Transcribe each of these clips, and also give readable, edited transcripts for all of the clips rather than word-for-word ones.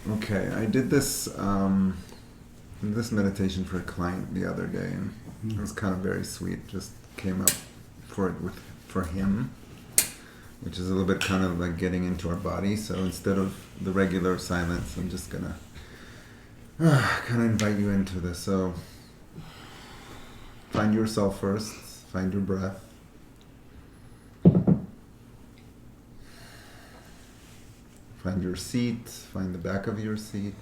Okay, I did this meditation for a client the other day, and it was kind of very sweet. Just came up for him, which is a little bit kind of like getting into our body. So instead of the regular silence, I'm just gonna kind of invite you into this. So find yourself first. Find your breath. Find your seat. Find the back of your seat.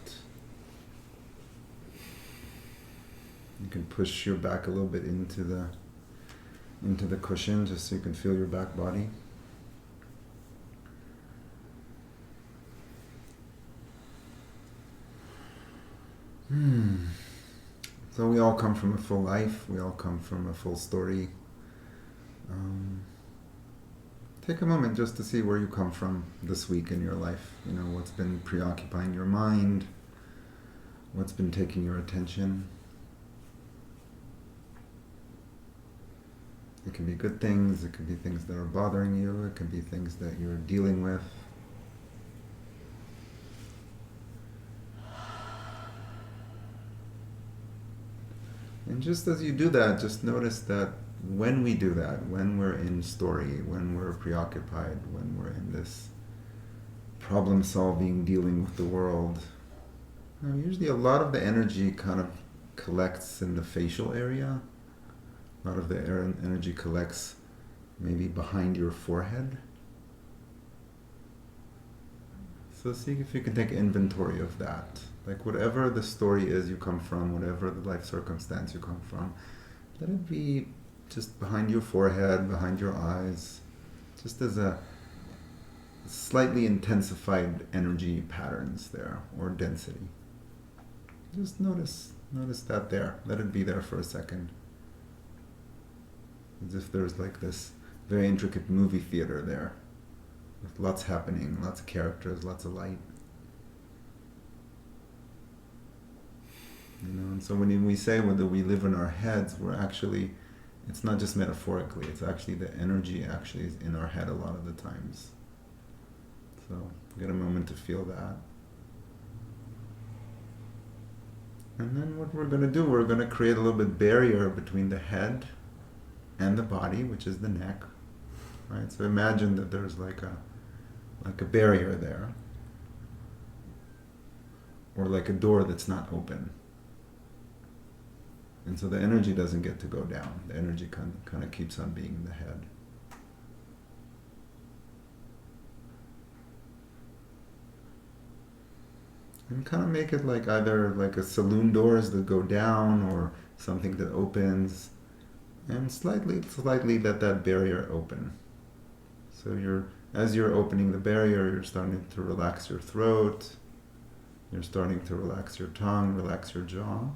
You can push your back a little bit into the cushion, just so you can feel your back body. So we all come from a full life. We all come from a full story. Take a moment just to see where you come from this week in your life. You know, what's been preoccupying your mind, what's been taking your attention. It can be good things, it can be things that are bothering you, it can be things that you're dealing with. And just as you do that, just notice that when we do that, when we're in story, when we're preoccupied, when we're in this problem solving, dealing with the world, usually a lot of the energy kind of collects in the facial area. A lot of the energy collects maybe behind your forehead. So see if you can take inventory of that. Like whatever the story is you come from, whatever the life circumstance you come from, let it be just behind your forehead, behind your eyes, just as a slightly intensified energy patterns there, or density. Just notice that there. Let it be there for a second. As if there's like this very intricate movie theater there, with lots happening, lots of characters, lots of light. You know, and so when we say whether we live in our heads, we're actually, it's not just metaphorically, it's actually the energy actually is in our head a lot of the times. So get a moment to feel that. And then what we're going to do, we're going to create a little bit barrier between the head and the body, which is the neck. Right? So imagine that there's like a barrier there, or like a door that's not open. And so the energy doesn't get to go down. The energy kind of keeps on being in the head. And kind of make it like either like a saloon doors that go down or something that opens, and slightly let that barrier open. So as you're opening the barrier, you're starting to relax your throat, you're starting to relax your tongue, relax your jaw.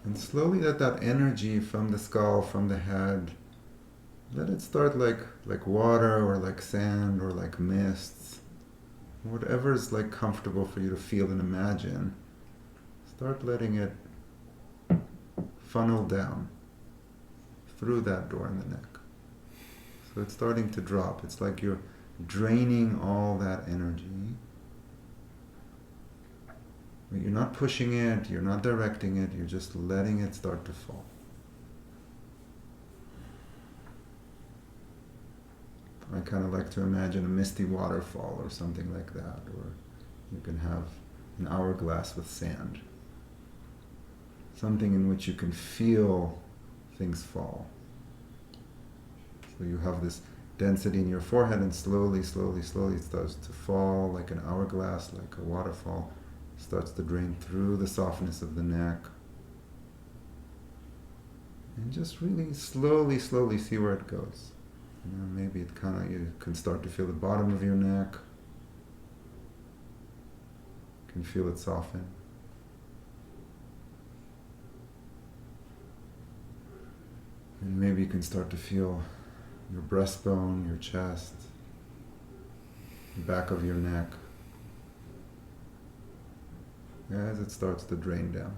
And slowly let that energy from the skull, from the head, let it start like water or like sand or like mists. Whatever is like comfortable for you to feel and imagine. Start letting it funnel down through that door in the neck. So it's starting to drop. It's like you're draining all that energy. But you're not pushing it, you're not directing it, you're just letting it start to fall. I kind of like to imagine a misty waterfall or something like that, or you can have an hourglass with sand. Something in which you can feel things fall. So you have this density in your forehead, and slowly it starts to fall like an hourglass, like a waterfall. Starts to drain through the softness of the neck. And just really slowly see where it goes. You know, maybe you can start to feel the bottom of your neck. You can feel it soften. And maybe you can start to feel your breastbone, your chest, the back of your neck, as it starts to drain down.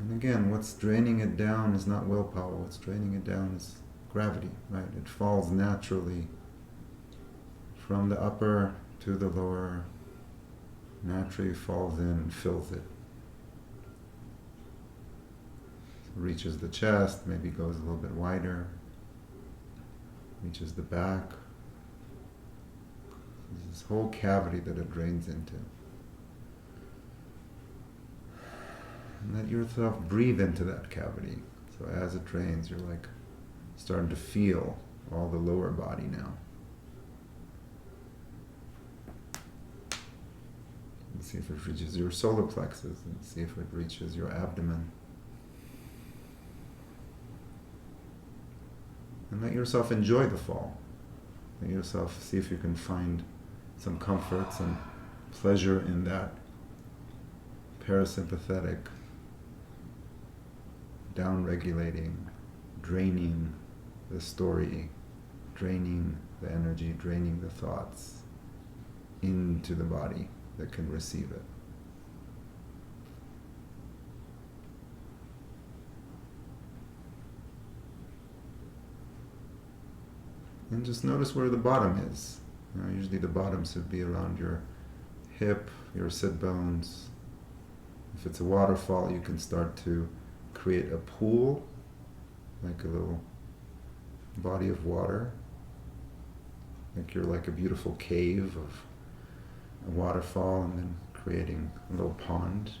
And again, what's draining it down is not willpower. What's draining it down is gravity, right? It falls naturally from the upper to the lower, naturally falls in and fills it. So reaches the chest, maybe goes a little bit wider, reaches the back. There's this whole cavity that it drains into. And let yourself breathe into that cavity. So as it drains, you're like starting to feel all the lower body now. And see if it reaches your solar plexus, and see if it reaches your abdomen. And let yourself enjoy the fall. Let yourself see if you can find some comfort, some pleasure in that parasympathetic, down-regulating, draining the story, draining the energy, draining the thoughts into the body that can receive it. And just notice where the bottom is. Usually the bottom should be around your hip, your sit bones. If it's a waterfall, you can start to create a pool, like a little body of water. Like you're like a beautiful cave of a waterfall, and then creating a little pond.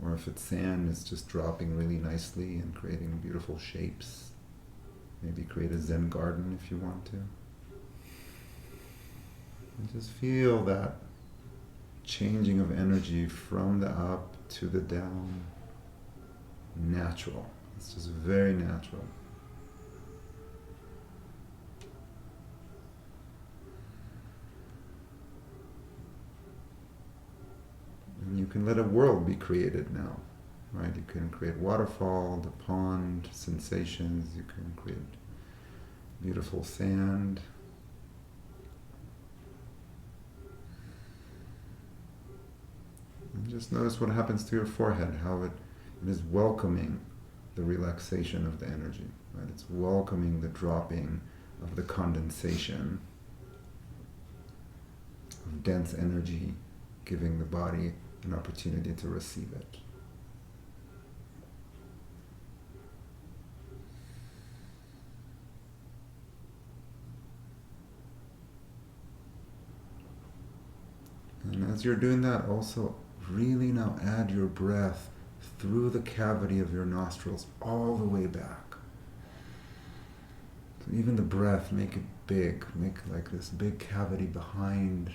Or if it's sand, it's just dropping really nicely and creating beautiful shapes. Maybe create a Zen garden if you want to. And just feel that changing of energy from the up to the down. Natural. It's just very natural. And you can let a world be created now, right? You can create waterfall, the pond, sensations. You can create beautiful sand. And just notice what happens to your forehead, how it is welcoming the relaxation of the energy, right? It's welcoming the dropping of the condensation of dense energy, giving the body an opportunity to receive it. And as you're doing that, also really now add your breath through the cavity of your nostrils all the way back. So even the breath, make it big, make like this big cavity behind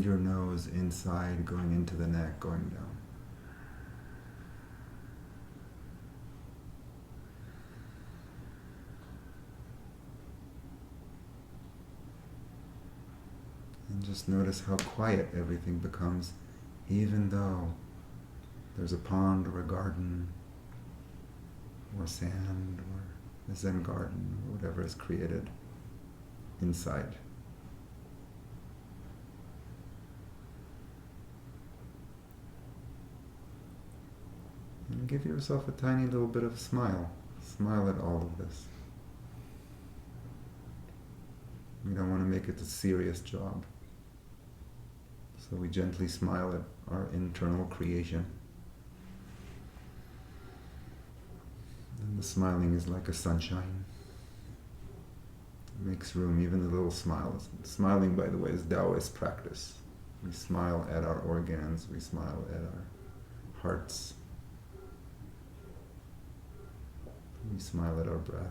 your nose, inside, going into the neck, going down. And just notice how quiet everything becomes, even though there's a pond or a garden or sand or a Zen garden or whatever is created inside. And give yourself a tiny little bit of smile. Smile at all of this. We don't want to make it a serious job. So we gently smile at our internal creation. And the smiling is like a sunshine. It makes room, even the little smiles. Smiling, by the way, is Taoist practice. We smile at our organs, we smile at our hearts. We smile at our breath.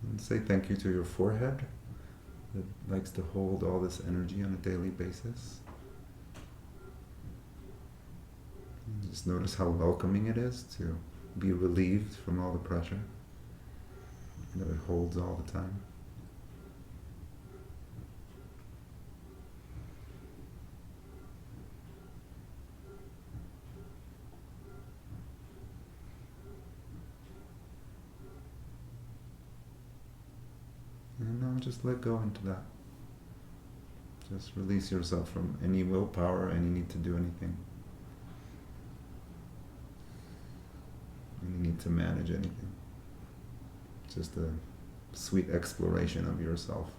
And say thank you to your forehead that likes to hold all this energy on a daily basis. And just notice how welcoming it is to be relieved from all the pressure that it holds all the time. And now just let go into that. Just release yourself from any willpower, any need to do anything. Any need to manage anything. Just a sweet exploration of yourself.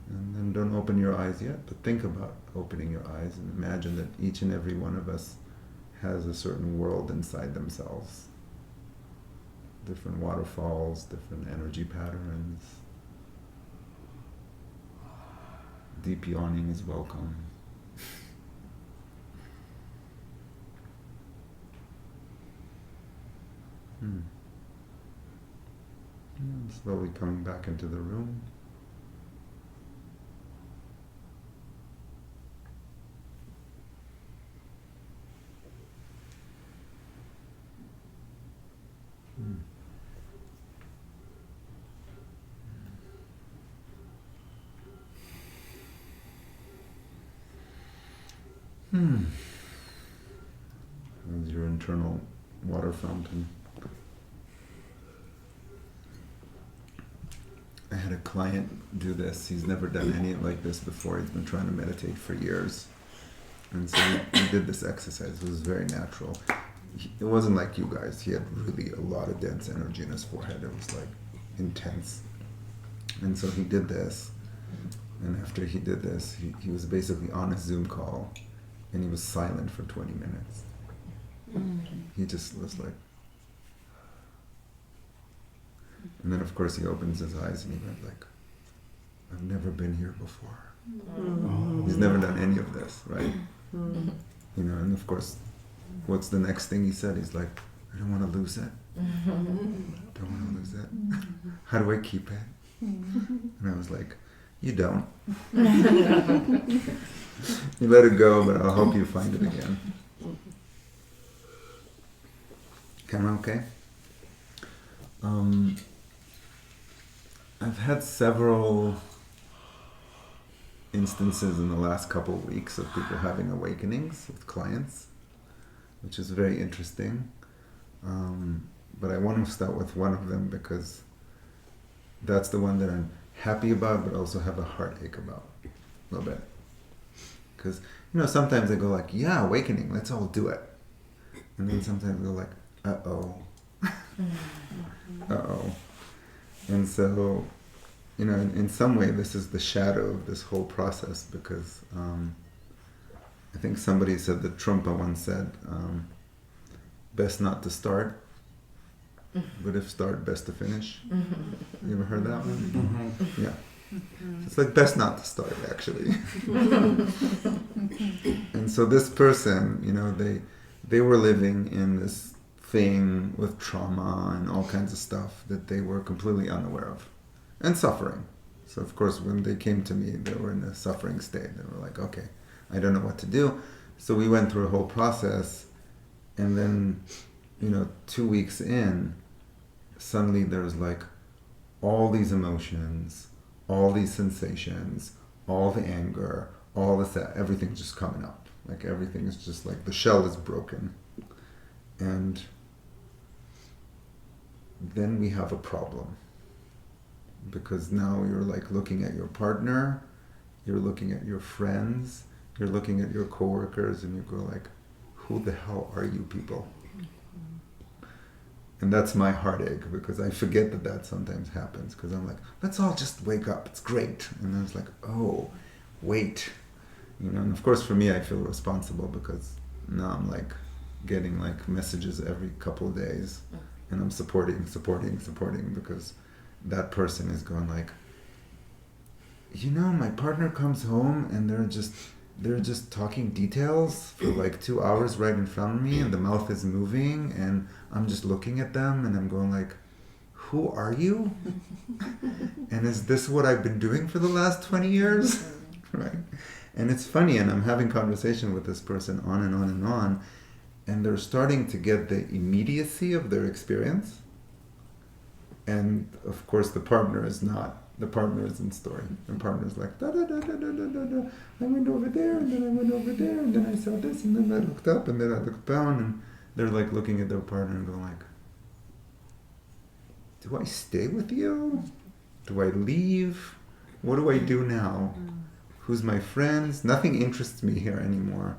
And then don't open your eyes yet, but think about opening your eyes and imagine that each and every one of us has a certain world inside themselves. Different waterfalls, different energy patterns. Deep yawning is welcome. And slowly coming back into the room. That's your internal water fountain. I had a client do this. He's never done any like this before. He's been trying to meditate for years. And so he did this exercise. It was very natural. It wasn't like you guys. He had really a lot of dense energy in his forehead. It was like intense. And so he did this. And after he did this, he was basically on a Zoom call and he was silent for 20 minutes. He just was like... And then of course he opens his eyes and he went like, I've never been here before. He's never done any of this, right? You know, and of course, what's the next thing he said? He's like, I don't want to lose it. Don't want to lose it. How do I keep it? And I was like, you don't. You let it go, but I'll help you find it again. Camera okay? I've had several instances in the last couple of weeks of people having awakenings with clients, which is very interesting. But I want to start with one of them because that's the one that I'm happy about, but also have a heartache about a little bit. Because, you know, sometimes I go like, yeah, awakening, let's all do it. And then sometimes I go like, uh-oh. Uh-oh. And so, you know, in some way this is the shadow of this whole process because I think somebody said that Trumpa once said, best not to start, but if start, best to finish. You ever heard that one? Yeah. It's like best not to start, actually. And so this person, you know, they were living in this thing with trauma and all kinds of stuff that they were completely unaware of and suffering. So of course when they came to me, they were in a suffering state. They were like, okay, I don't know what to do. So we went through a whole process and then, you know, 2 weeks in, suddenly there's like all these emotions, all these sensations, all the anger, all this, everything's just coming up. Like everything is just like the shell is broken. And then we have a problem. Because now you're like looking at your partner, you're looking at your friends, you're looking at your coworkers, and you go like, who the hell are you people? And that's my heartache, because I forget that that sometimes happens, because I'm like, let's all just wake up, it's great. And I was like, oh, wait. You know, and of course for me I feel responsible, because now I'm like getting like messages every couple of days, and I'm supporting, because that person is going like, you know, my partner comes home and they're just talking details for like 2 hours right in front of me, and the mouth is moving, and I'm just looking at them, and I'm going like, who are you? And is this what I've been doing for the last 20 years? Right? And it's funny, and I'm having conversation with this person on and on and on, and they're starting to get the immediacy of their experience. And of course the partner is not the partner's in story. And partner's like, da da da da da da da da. I went over there, and then I went over there, and then I saw this, and then I looked up, and then I looked down, and they're like looking at their partner and going like, do I stay with you? Do I leave? What do I do now? Who's my friends? Nothing interests me here anymore.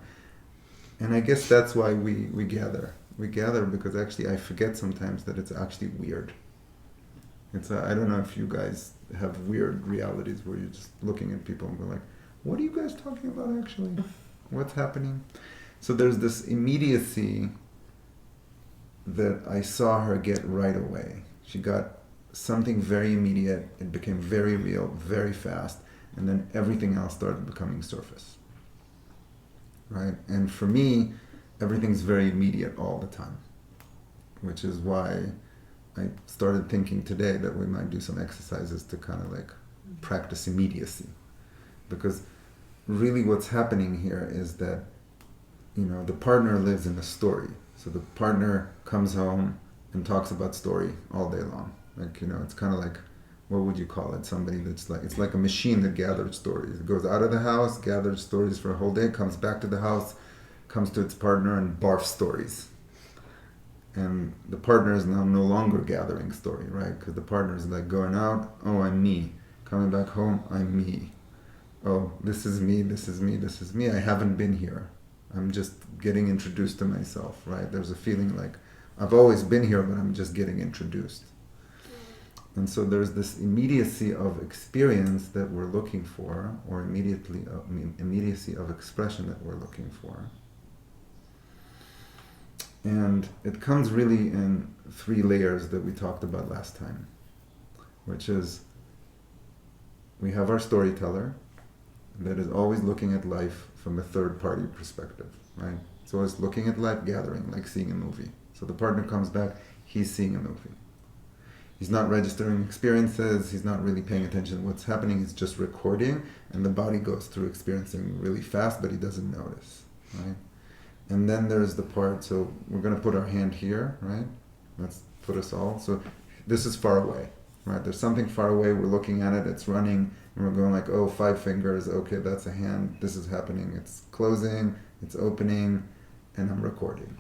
And I guess that's why we gather. We gather because actually I forget sometimes that it's actually weird. I don't know if you guys have weird realities where you're just looking at people and go like, what are you guys talking about actually? What's happening? So there's this immediacy that I saw her get right away. She got something very immediate. It became very real, very fast. And then everything else started becoming surface. Right? And for me, everything's very immediate all the time. Which is why I started thinking today that we might do some exercises to kind of like practice immediacy. Because really what's happening here is that, the partner lives in a story. So the partner comes home and talks about story all day long. Like, it's kind of like, what would you call it? Somebody that's like, it's like a machine that gathers stories. It goes out of the house, gathers stories for a whole day, comes back to the house, comes to its partner and barfs stories. And the partner is now no longer gathering story, right? Because the partner is like going out, oh, I'm me. Coming back home, I'm me. Oh, this is me, this is me, this is me. I haven't been here. I'm just getting introduced to myself, right? There's a feeling like, I've always been here, but I'm just getting introduced. And so there's this immediacy of experience that we're looking for, or immediacy of expression that we're looking for. And it comes really in 3 layers that we talked about last time, which is we have our storyteller that is always looking at life from a third-party perspective, right? So always looking at life, gathering, like seeing a movie. So the partner comes back, he's seeing a movie. He's not registering experiences, he's not really paying attention to what's happening, he's just recording, and the body goes through experiencing really fast, but he doesn't notice, right? And then there's the part, so we're going to put our hand here, right? Let's put us all. So this is far away, right? There's something far away, we're looking at it, it's running, and we're going like, oh, 5 fingers, okay, that's a hand, this is happening, it's closing, it's opening, and I'm recording.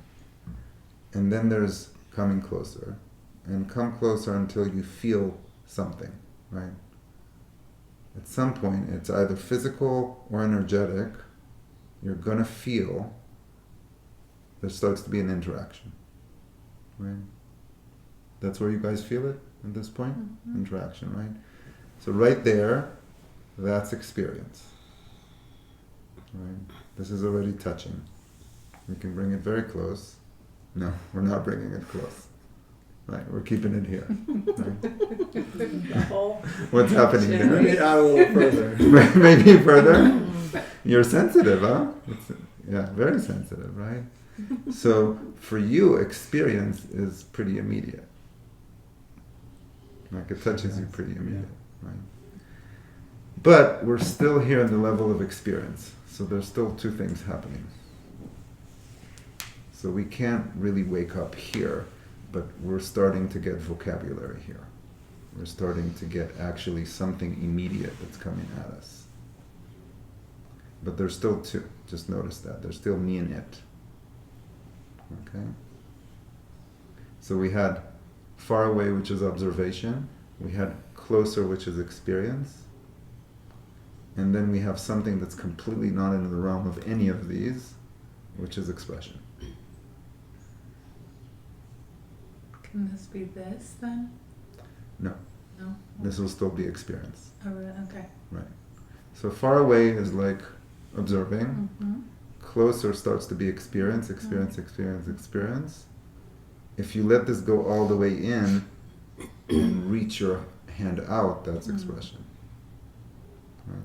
And then there's coming closer. And come closer until you feel something, right? At some point, it's either physical or energetic. You're going to feel there starts to be an interaction, right? That's where you guys feel it at this point? Mm-hmm. Interaction, right? So right there, that's experience, right? This is already touching. We can bring it very close. No, we're not bringing it close. Right, we're keeping it here. Right? What's happening there? Maybe out a little further. Maybe further? You're sensitive, huh? Very sensitive, right? So for you, experience is pretty immediate. Like it touches you pretty immediate, right? But we're still here in the level of experience. So there's still 2 things happening. So we can't really wake up here. But we're starting to get vocabulary here. We're starting to get actually something immediate that's coming at us. But there's still 2. Just notice that. There's still me and it. Okay? So we had far away, which is observation. We had closer, which is experience. And then we have something that's completely not in the realm of any of these, which is expression. Can this be this then? No. No? This will still be experience. Oh, really? Okay. Right. So far away is like observing. Mm-hmm. Closer starts to be experience. Experience. If you let this go all the way in and reach your hand out, that's expression. Right.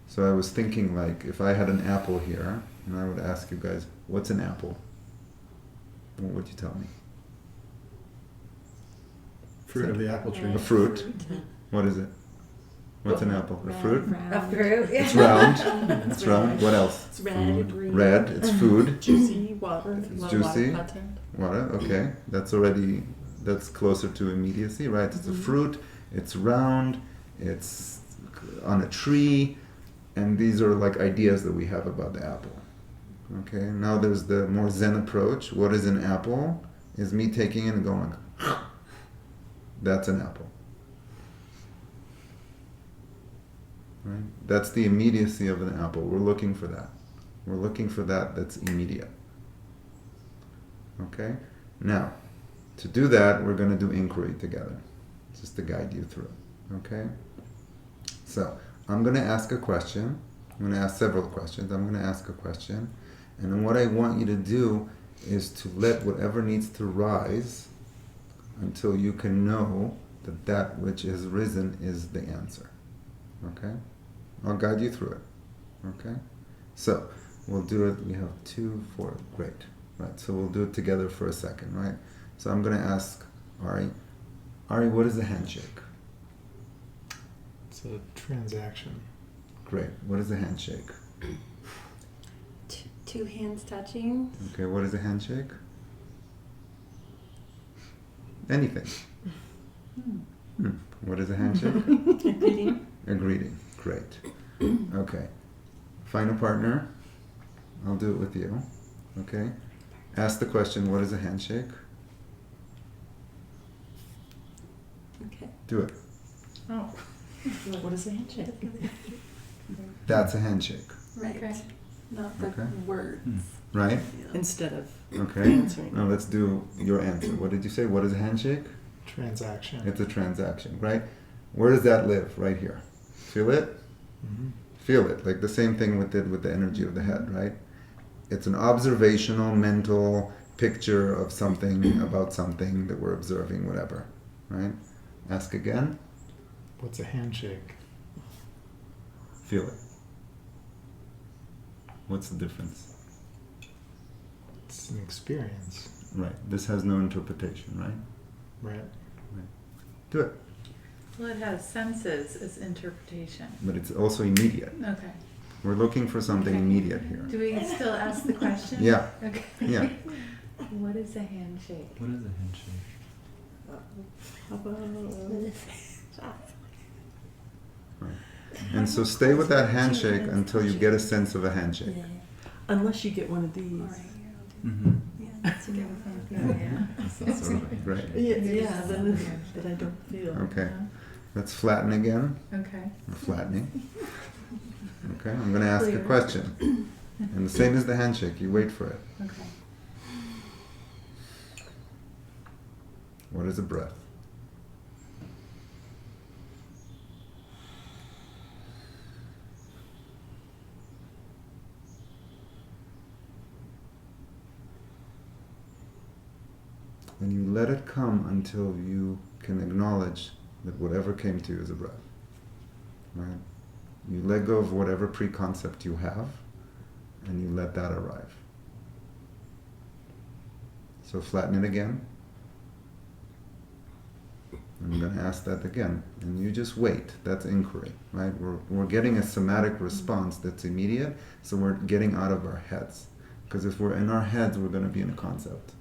So I was thinking like, if I had an apple here, and I would ask you guys, what's an apple? What would you tell me? Fruit of the apple tree. A fruit. What is it? What's an apple? A fruit? A fruit, yeah. It's round. It's round. What else? It's red, green. Red. It's food. Juicy, water. It's juicy. Water. Okay. That's closer to immediacy, right? It's a fruit. It's round. it's on a tree, and these are like ideas that we have about the apple. Okay, now there's the more Zen approach. What is an apple? Is me taking it and going, that's an apple. Right? That's the immediacy of an apple. We're looking for that. We're looking for that that's immediate. Okay? Now, to do that, we're going to do inquiry together, just to guide you through. Okay? So, I'm going to ask a question. I'm going to ask several questions. I'm going to ask a question. And then what I want you to do is to let whatever needs to rise until you can know that that which is risen is the answer. Okay? I'll guide you through it. Okay? So, we'll do it. We have 2, 4. Great. Right. So we'll do it together for a second, right? So I'm going to ask Ari. Ari, what is a handshake? It's a transaction. Great. What is a handshake? Two hands touching. Okay, what is a handshake? Anything. What is a handshake? A greeting. A greeting. Great. Okay. Find a partner. I'll do it with you. Okay. Ask the question, what is a handshake? Okay. Do it. Oh. What is a handshake? That's a handshake. Right. Okay. Not the Okay. words. Right? Instead of Okay. answering. Now let's do your answer. What did you say? What is a handshake? Transaction. It's a transaction, right? Where does that live? Right here. Feel it? Mm-hmm. Feel it. Like the same thing we did with the energy of the head, right? It's an observational, mental picture of something, about something that we're observing, whatever, right? Ask again. What's a handshake? Feel it. What's the difference? It's an experience, Right. This has no interpretation, right? right? Do it. Well, it has senses as interpretation. But it's also immediate. Okay. We're looking for something Okay. immediate here. Do we still ask the question? Yeah. Okay. Yeah. What is a handshake? What is a handshake? How about Right. And so stay with that handshake until you get a sense of a handshake. yeah. Unless you get one of these. All right. Mm-hmm. Yeah, that's a good one. Yeah. That's sort of a Great. handshake. Yeah, then that I don't feel. Okay. Let's flatten again. Okay. We're flattening. Okay, I'm going to ask a Clear. question. And the same as the handshake, you wait for it. Okay. What is a breath? And you let it come until you can acknowledge that whatever came to you is a breath. Right? You let go of whatever preconcept you have, and you let that arrive. So flatten it again. I'm going to ask that again. And you just wait. That's inquiry, right? We're getting a somatic response that's immediate, so we're getting out of our heads. Because if we're in our heads, we're going to be in a concept.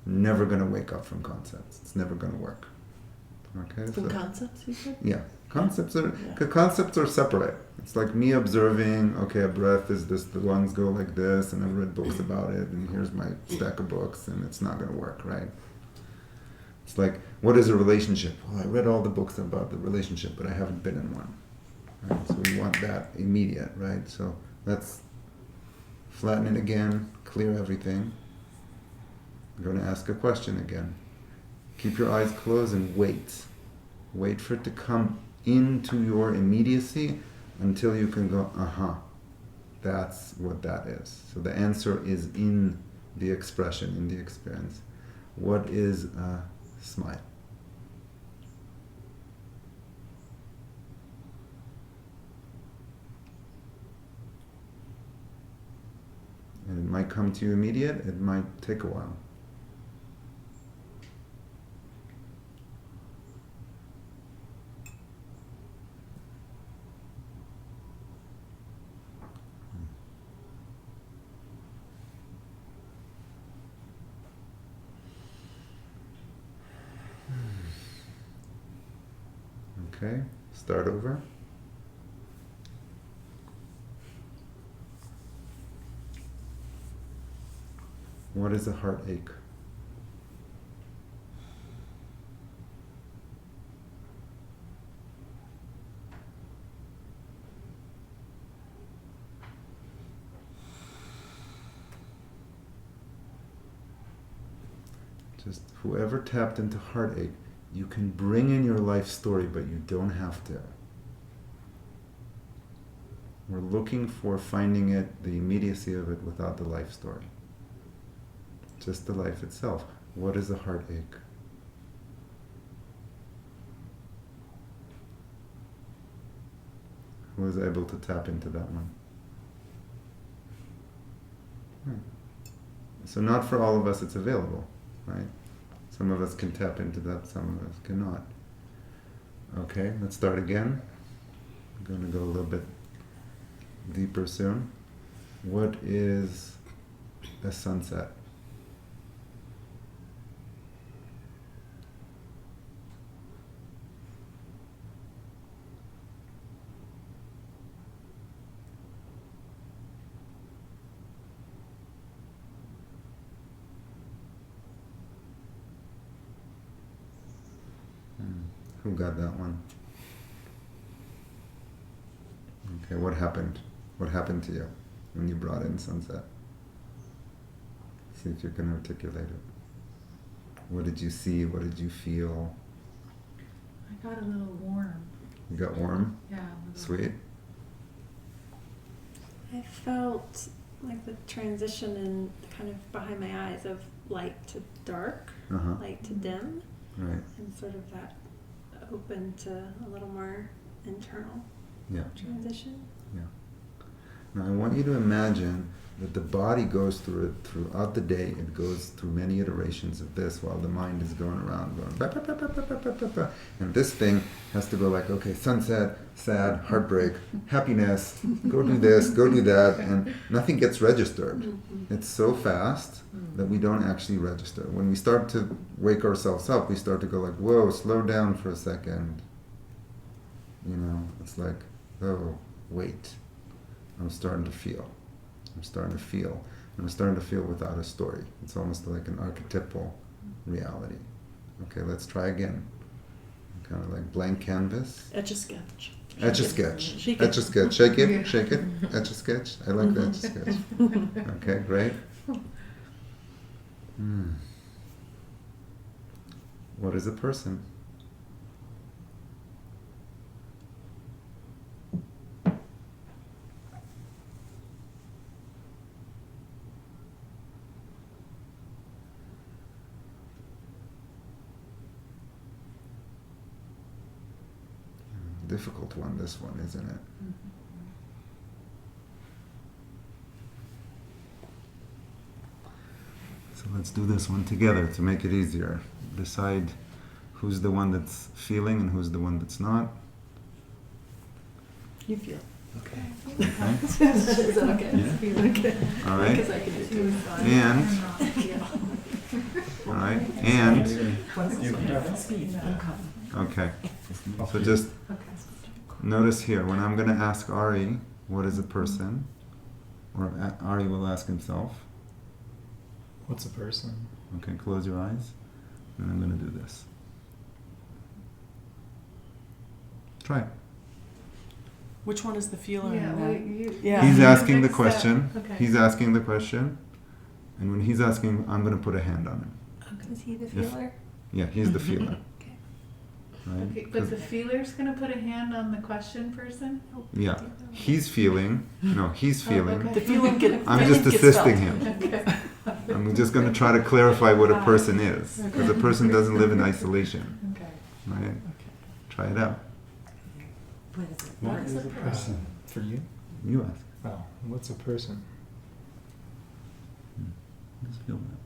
We're never going to wake up from concepts. It's never going to work. Okay? From So- concepts, you said? yeah, concepts are Yeah. 'cause concepts are separate. It's like me observing. Okay, a breath is this. The lungs go like this, and I've read books about it. And here's my stack of books, and it's not going to work, right? It's like, what is a relationship? Well, I read all the books about the relationship, but I haven't been in one. Right? So we want that immediate, right? So let's flatten it again, clear everything. I'm going to ask a question again. Keep your eyes closed and wait. Wait for it to come into your immediacy until you can go, that's what that is. So the answer is in the expression, in the experience. What is a smile? And it might come to you immediate, it might take a while. Okay, Start over. What is a heartache? Just whoever tapped into heartache, you can bring in your life story, but you don't have to. We're looking for finding it, the immediacy of it without the life story. Just the life itself. What is a heartache? Who was able to tap into that one? So not for all of us it's available, right? Some of us can tap into that, some of us cannot. Okay, let's start again. I'm going to go a little bit deeper soon. What is a sunset? Who got that one? Okay, what happened? What happened to you when you brought in sunset? See if you can articulate it. What did you see? What did you feel? I got a little warm. You got warm? Yeah. a little. Sweet? I felt like the transition in kind of behind my eyes of light to dark, Uh-huh. light to dim, Right. and sort of that open to a little more internal Yeah. transition. Yeah. Now I want you to imagine that the body goes through it throughout the day. It goes through many iterations of this while the mind is going around going ba, ba, ba, ba, ba, ba, ba, ba. And this thing has to go like, okay, sunset, sad, heartbreak, happiness, go do this, go do that, and nothing gets registered. It's so fast that we don't actually register. When we start to wake ourselves up, we start to go like, whoa, slow down for a second. You know, it's like, oh, wait. I'm starting to feel. I'm starting to feel. And I'm starting to feel without a story. It's almost like an archetypal reality. Okay, let's try again. Kind of like blank canvas. Etch a sketch. Etch a sketch. Shake Etch a it. sketch. Shake it. Shake it. Etch a sketch. I like the etch a sketch. Okay, great. What is a person? Difficult one, this one, isn't it? So let's do this one together to make it easier. Decide who's the one that's feeling and who's the one that's not. You feel. Okay. Okay? Is that okay? Yeah. Okay. All right. Because I can do too. And, all right, and, okay. So just notice here, when I'm going to ask Ari, what is a person? Or Ari will ask himself. What's a person? Okay, close your eyes. And I'm going to do this. Try it. Which one is the feeler Yeah, in well, that? Yeah. He's asking the Next step. question. Okay. He's asking the question. And when he's asking, I'm going to put a hand on him. Is he the If- feeler? Yeah, he's the feeler. Okay. Right? Okay, but the feeler's gonna put a hand on the question person? Yeah, he's feeling. No, he's feeling. okay. The feeling get. I'm feeling just gets assisting felt. him. Okay. I'm just going to try to clarify what a person is, because a person doesn't live in isolation, Okay. right? Try it out. What is a person? For you? You ask. Oh, what's a person? Just feel that.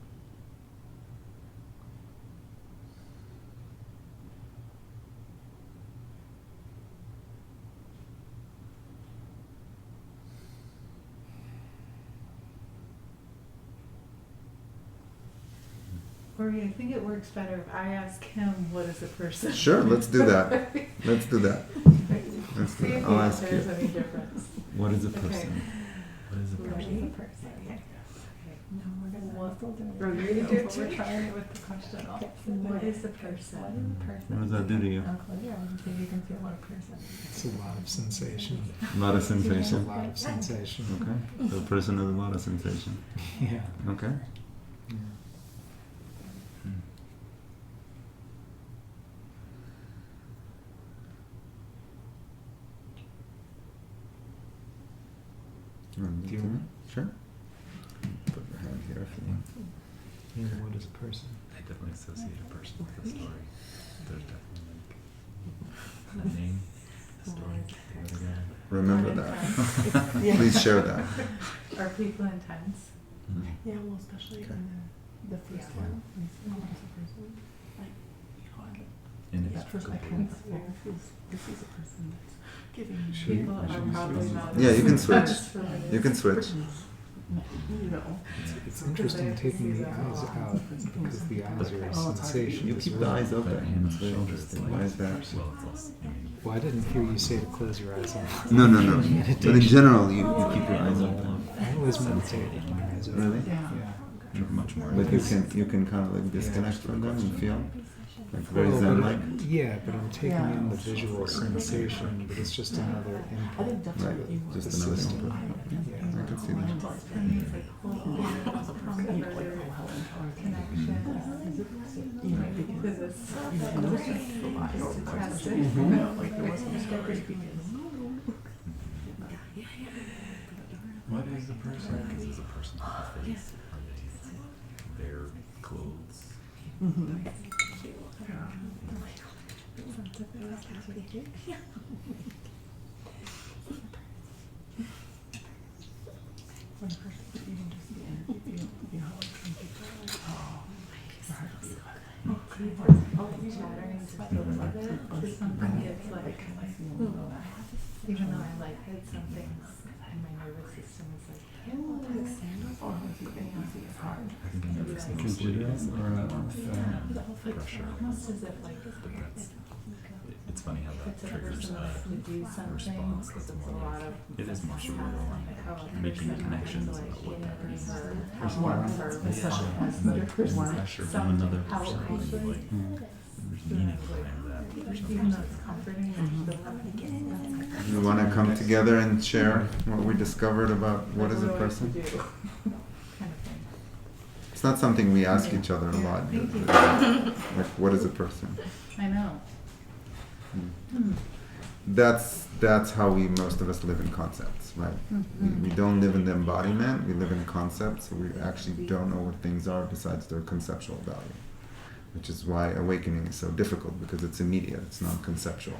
Or I think it works better if I ask him what is a person. Sure, let's do that. Let's do that. See if I'll ask there's you. any difference. What is a Okay. person? What is a What person? is a person? Okay. No, we're gonna What- still doing We're it. gonna do it But too? We're trying it with the question. What is a person? What is a person? What does that do to you? Close your eyes and see if you can feel what a person is. It's a lot of sensation. A lot of A sensation. lot of sensation. Okay. So a person has a lot of sensation. Yeah. Okay. Yeah. You want to Do you do want- it? Sure. Put your hand here if you want. Yeah, what is a person? I definitely associate a person with a story. There's definitely like a name, a story, they go together. Remember Are that. intense? Please share that. Are people intense? Mhm. Yeah, well, especially Okay. in the first Yeah. one, when you see what is a person, like, you know, at first I kind of feel this is a person that's giving me Should we- People are should we probably switch? not. Yeah, you can as switch. intense for me You as- can switch. you know. It's interesting taking the eyes out because the eyes are a sensation You as keep the well. eyes That open. hand on It's the very shoulder is interesting. like, Why is that? well, it's also, I mean, Well, I didn't hear you say to close your eyes. No, no, no. But in general, you keep your eyes open. I always meditate with my eyes open. Really? Yeah. you're much more. But intense. you can kind of like disconnect from them and feel like very Well, zen but like. yeah, but I'm taking in the visual sensation, but it's just another I input. think that's Right. what you want. Just The another system. input. Yeah. I can see that. For me, it's like, hold on, comforted connection. You know, Because it's you know, it's like the body just to test it. like there wasn't a story because What is a person? Because is a person with a face? Are they their clothes? when a person even just the energy feel, you know, like some people are like, oh, your heart will be like, Shattering to feel of it, to something it's like, even though I like it, something in my nervous system is like, or if you can see it's hard. I think I noticed Like a mostly jitter it's or like a- warmth and it's pressure. almost as if like, But that's, it's funny how that it's a triggers person a wants to do something, response because that's it's a more lot like, of. it is more happening, cerebral like how a and making person connections is, like, about what that hitting means. or There's how warm or especially like, as the There's pressure from another how person, actually- like, there's meaning behind that for some even though reason. it's comforting, it's still You want to come together and share what we discovered about what is a person? Kind of thing. It's not something we ask each other a lot. Thank you. Like, what is a person? I know. Hmm. That's how we most of us live in concepts, right? We don't live in the embodiment. We live in concepts. So we actually don't know what things are besides their conceptual value, which is why awakening is so difficult because it's immediate. It's not conceptual.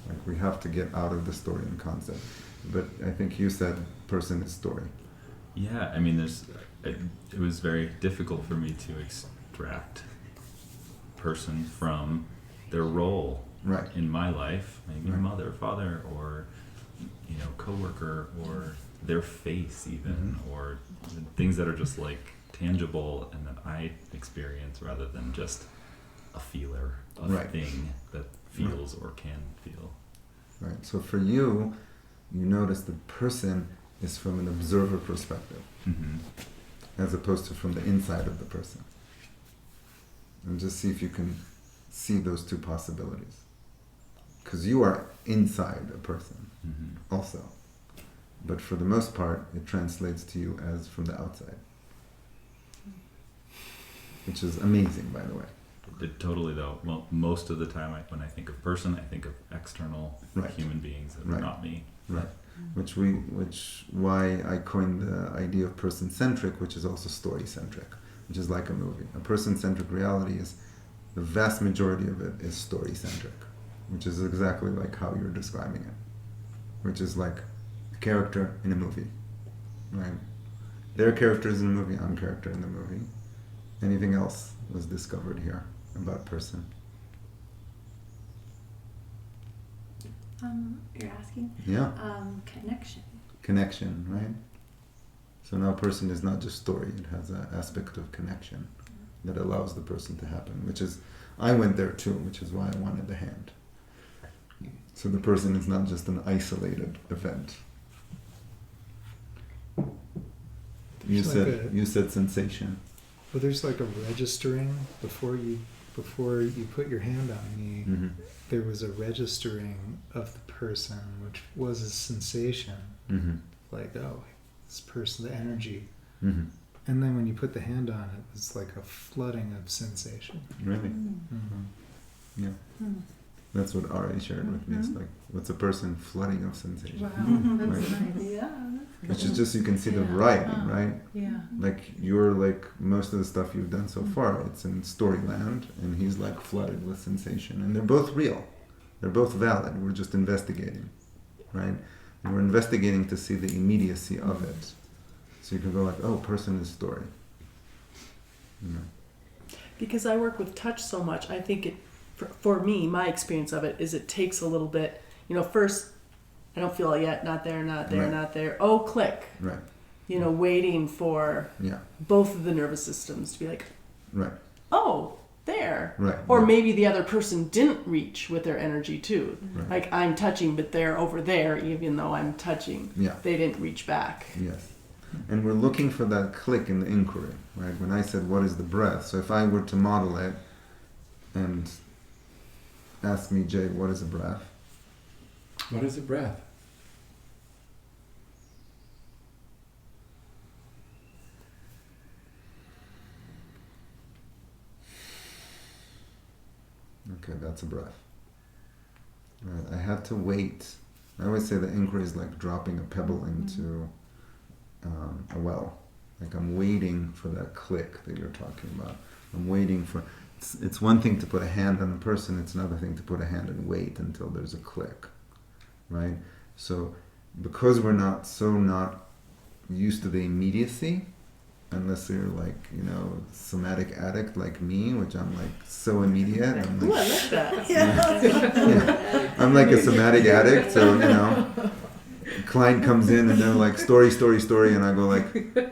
Like we have to get out of the story and concept. But I think you said person is story. Yeah, I mean, it was very difficult for me to extract person from their role Right. in my life, maybe Right. mother, father, or coworker, or their face even, or things that are just like tangible and that I experience rather than just a feeler, a Right. thing that feels or can feel. Right. So for you, you notice the person is from an observer perspective, Mm-hmm. as opposed to from the inside of the person. And just see if you can see those two possibilities. Because you are inside a person Mm-hmm. also. But for the most part, it translates to you as from the outside. Which is amazing, by the way. It totally though. Well, most of the time when I think of person, I think of external Right. human beings that Right. are not me. Right. Why I coined the idea of person-centric, which is also story-centric, which is like a movie. A person-centric reality is, the vast majority of it is story-centric, which is exactly like how you're describing it, which is like a character in a movie, right? Their characters in a movie, I'm a character in the movie. Anything else was discovered here about person? You're asking? Yeah. Connection. Connection, right? So now person is not just story, it has an aspect of connection that allows the person to happen, which is, I went there too, which is why I wanted the hand. So the person is not just an isolated event. You There's said like you said sensation. Well, there's like a registering before you put your hand on me. Mm-hmm. There was a registering of the person, which was a sensation. Mm-hmm. Like, oh, this person, the energy. Mm-hmm. And then when you put the hand on it, it's like a flooding of sensation. Really? Mm-hmm. Yeah. That's what Ari shared with me. It's like, what's a person flooding of sensation? Wow, that's Right. nice. Yeah. Which is just, you can see the Yeah. variety, Oh. right? Yeah. Like, you're like, most of the stuff you've done so far, it's in storyland, and he's like flooded with sensation. And they're both real. They're both valid. We're just investigating, right? And we're investigating to see the immediacy of it. So you can go like, oh, person is story. You know? Because I work with touch so much, I think it, for me, my experience of it is it takes a little bit, first, I don't feel it yet, not there, not there, Right. not there. Oh, click. Right. Waiting for Yeah. both of the nervous systems to be like, Right. oh, there. Right. Or yeah. maybe the other person didn't reach with their energy too. Right. Like I'm touching, but they're over there, even though I'm touching. Yeah. They didn't reach back. Yes. And we're looking for that click in the inquiry, right? When I said, what is the breath? So if I were to model it and ask me, Jay, what is a breath? What is a breath? Okay, that's a breath. Right. I had to wait. I always say the inquiry is like dropping a pebble into a well. Like I'm waiting for that click that you're talking about. I'm waiting for... It's one thing to put a hand on a person, it's another thing to put a hand and wait until there's a click. Right? So because we're not used to the immediacy, unless you're like, somatic addict like me, which I'm like so immediate. I'm like, Ooh, I like that. yeah. I'm like a somatic addict, so a client comes in and they're like story, and I go like,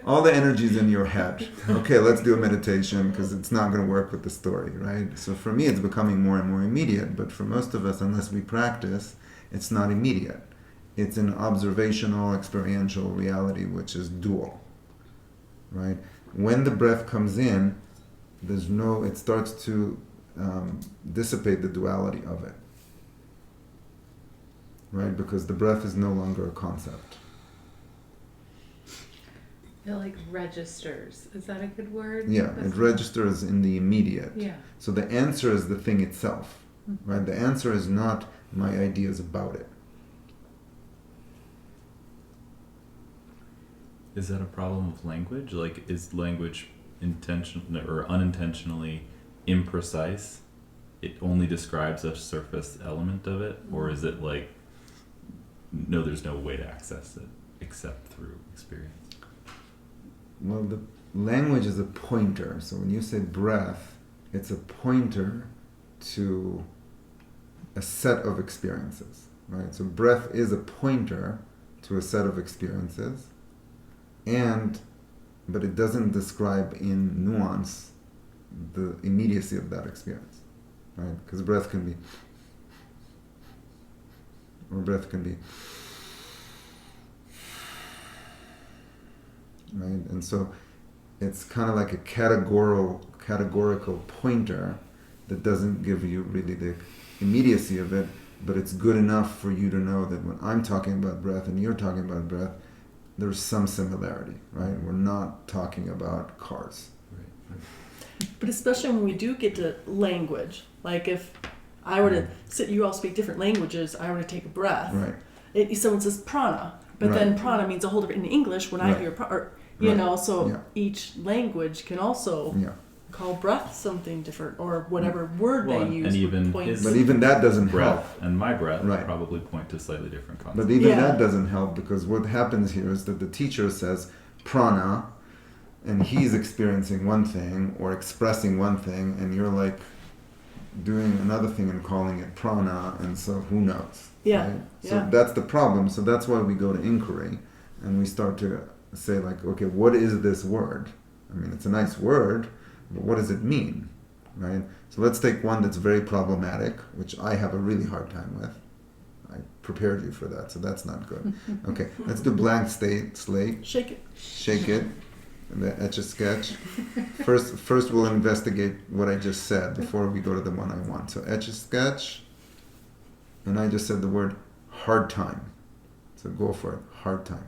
all the energy's in your head. Okay, let's do a meditation because it's not going to work with the story, right? So for me, it's becoming more and more immediate, but for most of us, unless we practice, it's not immediate. It's an observational, experiential reality, which is dual, right? When the breath comes in, it starts to dissipate the duality of it. Right? Because the breath is no longer a concept. It like registers. Is that a good word? Yeah, it registers in the immediate. Yeah. So the answer is the thing itself. Right? The answer is not my ideas about it. Is that a problem of language? Like, is language intentional or unintentionally imprecise? It only describes a surface element of it, or is it like, no, there's no way to access it except through experience? Well, the language is a pointer. So when you say breath, it's a pointer to a set of experiences, right? So breath is a pointer to a set of experiences, but it doesn't describe in nuance the immediacy of that experience, right? Because breath can be, right? And so it's kind of like a categorical pointer that doesn't give you really the immediacy of it, but it's good enough for you to know that when I'm talking about breath and you're talking about breath, there's some similarity, right? We're not talking about cars. Right. But especially when we do get to language, like if I were to sit, you all speak different languages, I were to take a breath. Right. Someone says prana, but Right. then prana means a whole different, in English when I Right. hear Right. so Yeah. each language can also Yeah. call breath something different, or whatever word Well, they and use even points. his But even that doesn't help. breath and my breath Right. probably point to slightly different concepts. But even Yeah. that doesn't help, because what happens here is that the teacher says prana, and he's experiencing one thing or expressing one thing, and you're like doing another thing and calling it prana, and so who knows? Yeah, Right? So yeah. that's the problem. So that's why we go to inquiry, and we start to say like, okay, what is this word? I mean, it's a nice word, but what does it mean? Right? So let's take one that's very problematic, which I have a really hard time with. I prepared you for that, so that's not good. Okay, let's do blank slate. Shake it. Shake it. And then etch a sketch. First we'll investigate what I just said before we go to the one I want. So etch a sketch. And I just said the word hard time. So go for it. Hard time.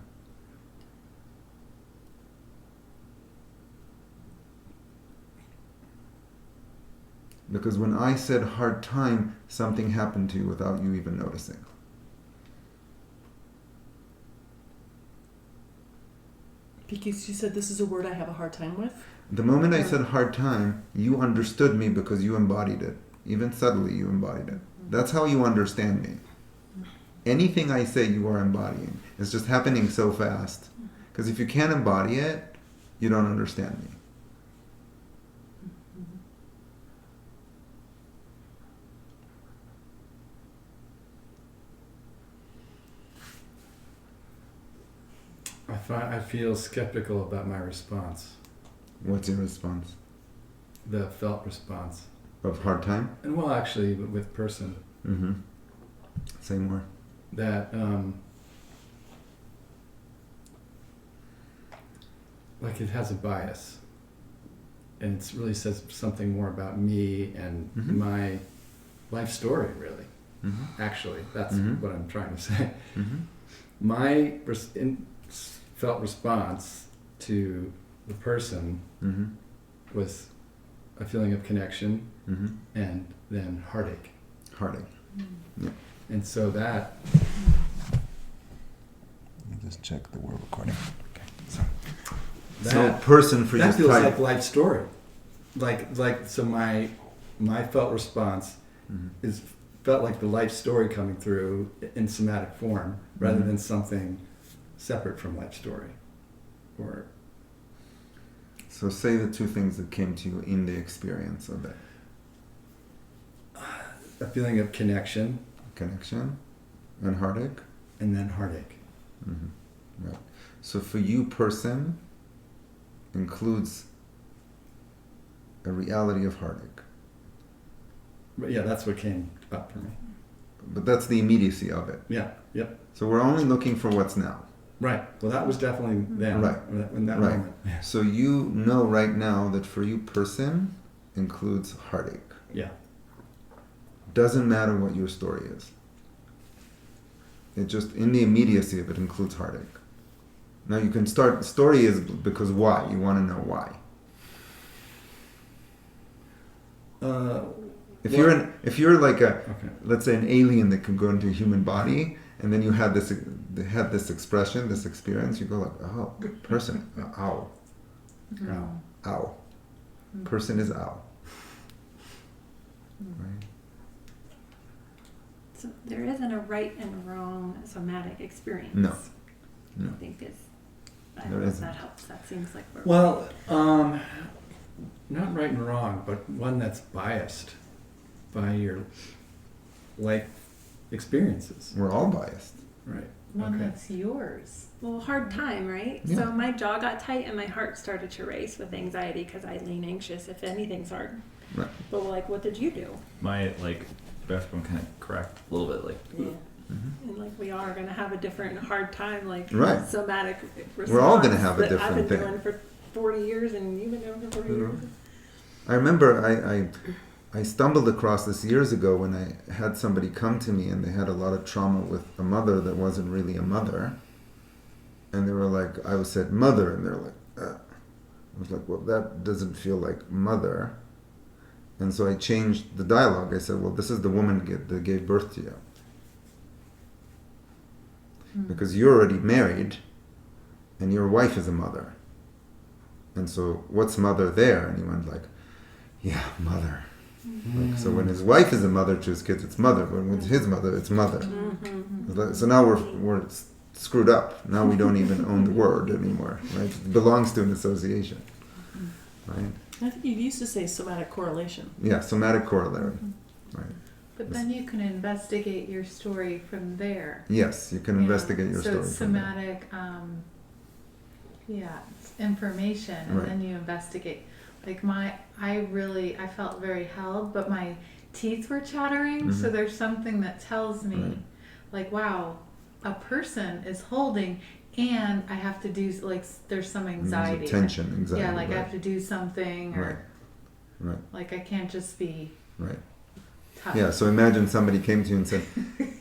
Because when I said hard time, something happened to you without you even noticing. Because you said this is a word I have a hard time with. The moment I said hard time, you understood me because you embodied it. Even subtly, you embodied it. That's how you understand me. Anything I say, you are embodying. It's just happening so fast. Because if you can't embody it, you don't understand me. I feel skeptical about my response, What's your response? the felt response. Of hard time? And well, actually, with person, Mm-hmm. Say more. that like it has a bias, and it really says something more about me and Mhm. my life story, really. Mm-hmm. Actually, that's Mhm. what I'm trying to say. Mm-hmm. My felt response to the person Mm-hmm. was a feeling of connection Mm-hmm. and then heartache. Heartache. And so that, Let me just check the word recording. that So person for you that is feels type. like life story. Like so my felt response Mhm. is felt like the life story coming through in somatic form rather Mhm. than something separate from life story. Or So say the two things that came to you in the experience of it. a feeling of connection Connection and heartache. and then heartache. Mm-hmm. Right. So for you, person includes a reality of heartache. But yeah, that's what came up for me. But that's the immediacy of it. Yeah, yep. So we're only looking for what's now. Right. Well, that was definitely then. Right. In that Right. moment. Yeah. So you know right now that for you, person includes heartache. Yeah. Doesn't matter what your story is. It just, in the immediacy of it, includes heartache. Now you can start, story is because why? You want to know why. If you're like a, Okay. let's say an alien that can go into a human body, and then you had this expression, this experience, you go like, oh, person, ow, Wow. ow. Person is ow. Right? So there isn't a right and wrong somatic experience. No. No. I think is. I There don't know if isn't. that helps. That seems like we're. Well, not right and wrong, but one that's biased by your life experiences. We're all biased. Right. One Okay. that's yours. Well, hard time, right? Yeah. So my jaw got tight and my heart started to race with anxiety because I lean anxious if anything's hard. Right. But like, what did you do? My backbone kind of cracked a little bit. Yeah. Mm-hmm. And like, we are going to have a different hard time, like Right. somatic response. We're all gonna have a that different I've been thing. doing for 40 years and you've been doing for 40 years. I remember I stumbled across this years ago when I had somebody come to me and they had a lot of trauma with a mother that wasn't really a mother. And they were like, I said mother, and they're like, I was like, well, that doesn't feel like mother. And so I changed the dialogue. I said, well, this is the woman that gave birth to you. Because you're already married and your wife is a mother. And so what's mother there? And he went like, yeah, mother. Like, so when his wife is a mother to his kids, it's mother. But when it's his mother, it's mother. It's like- So now we're screwed up. Now we don't even own the word anymore, right? It belongs to an association, right? I think you used to say somatic correlation. Yeah, somatic corollary, right? But then you can investigate your story from there. Yes, you can Yeah. investigate your so story. it's from there. somatic, it's information, and Right. then you investigate. Like I felt very held, but my teeth were chattering. So Mhm. there's something that tells me, Right. like, wow, a person is holding, and I have to do, like, there's some anxiety. There's a tension, anxiety. Yeah, like right. I have to do something, or Right. like I can't just be Right. touched. Yeah, so imagine somebody came to you and said,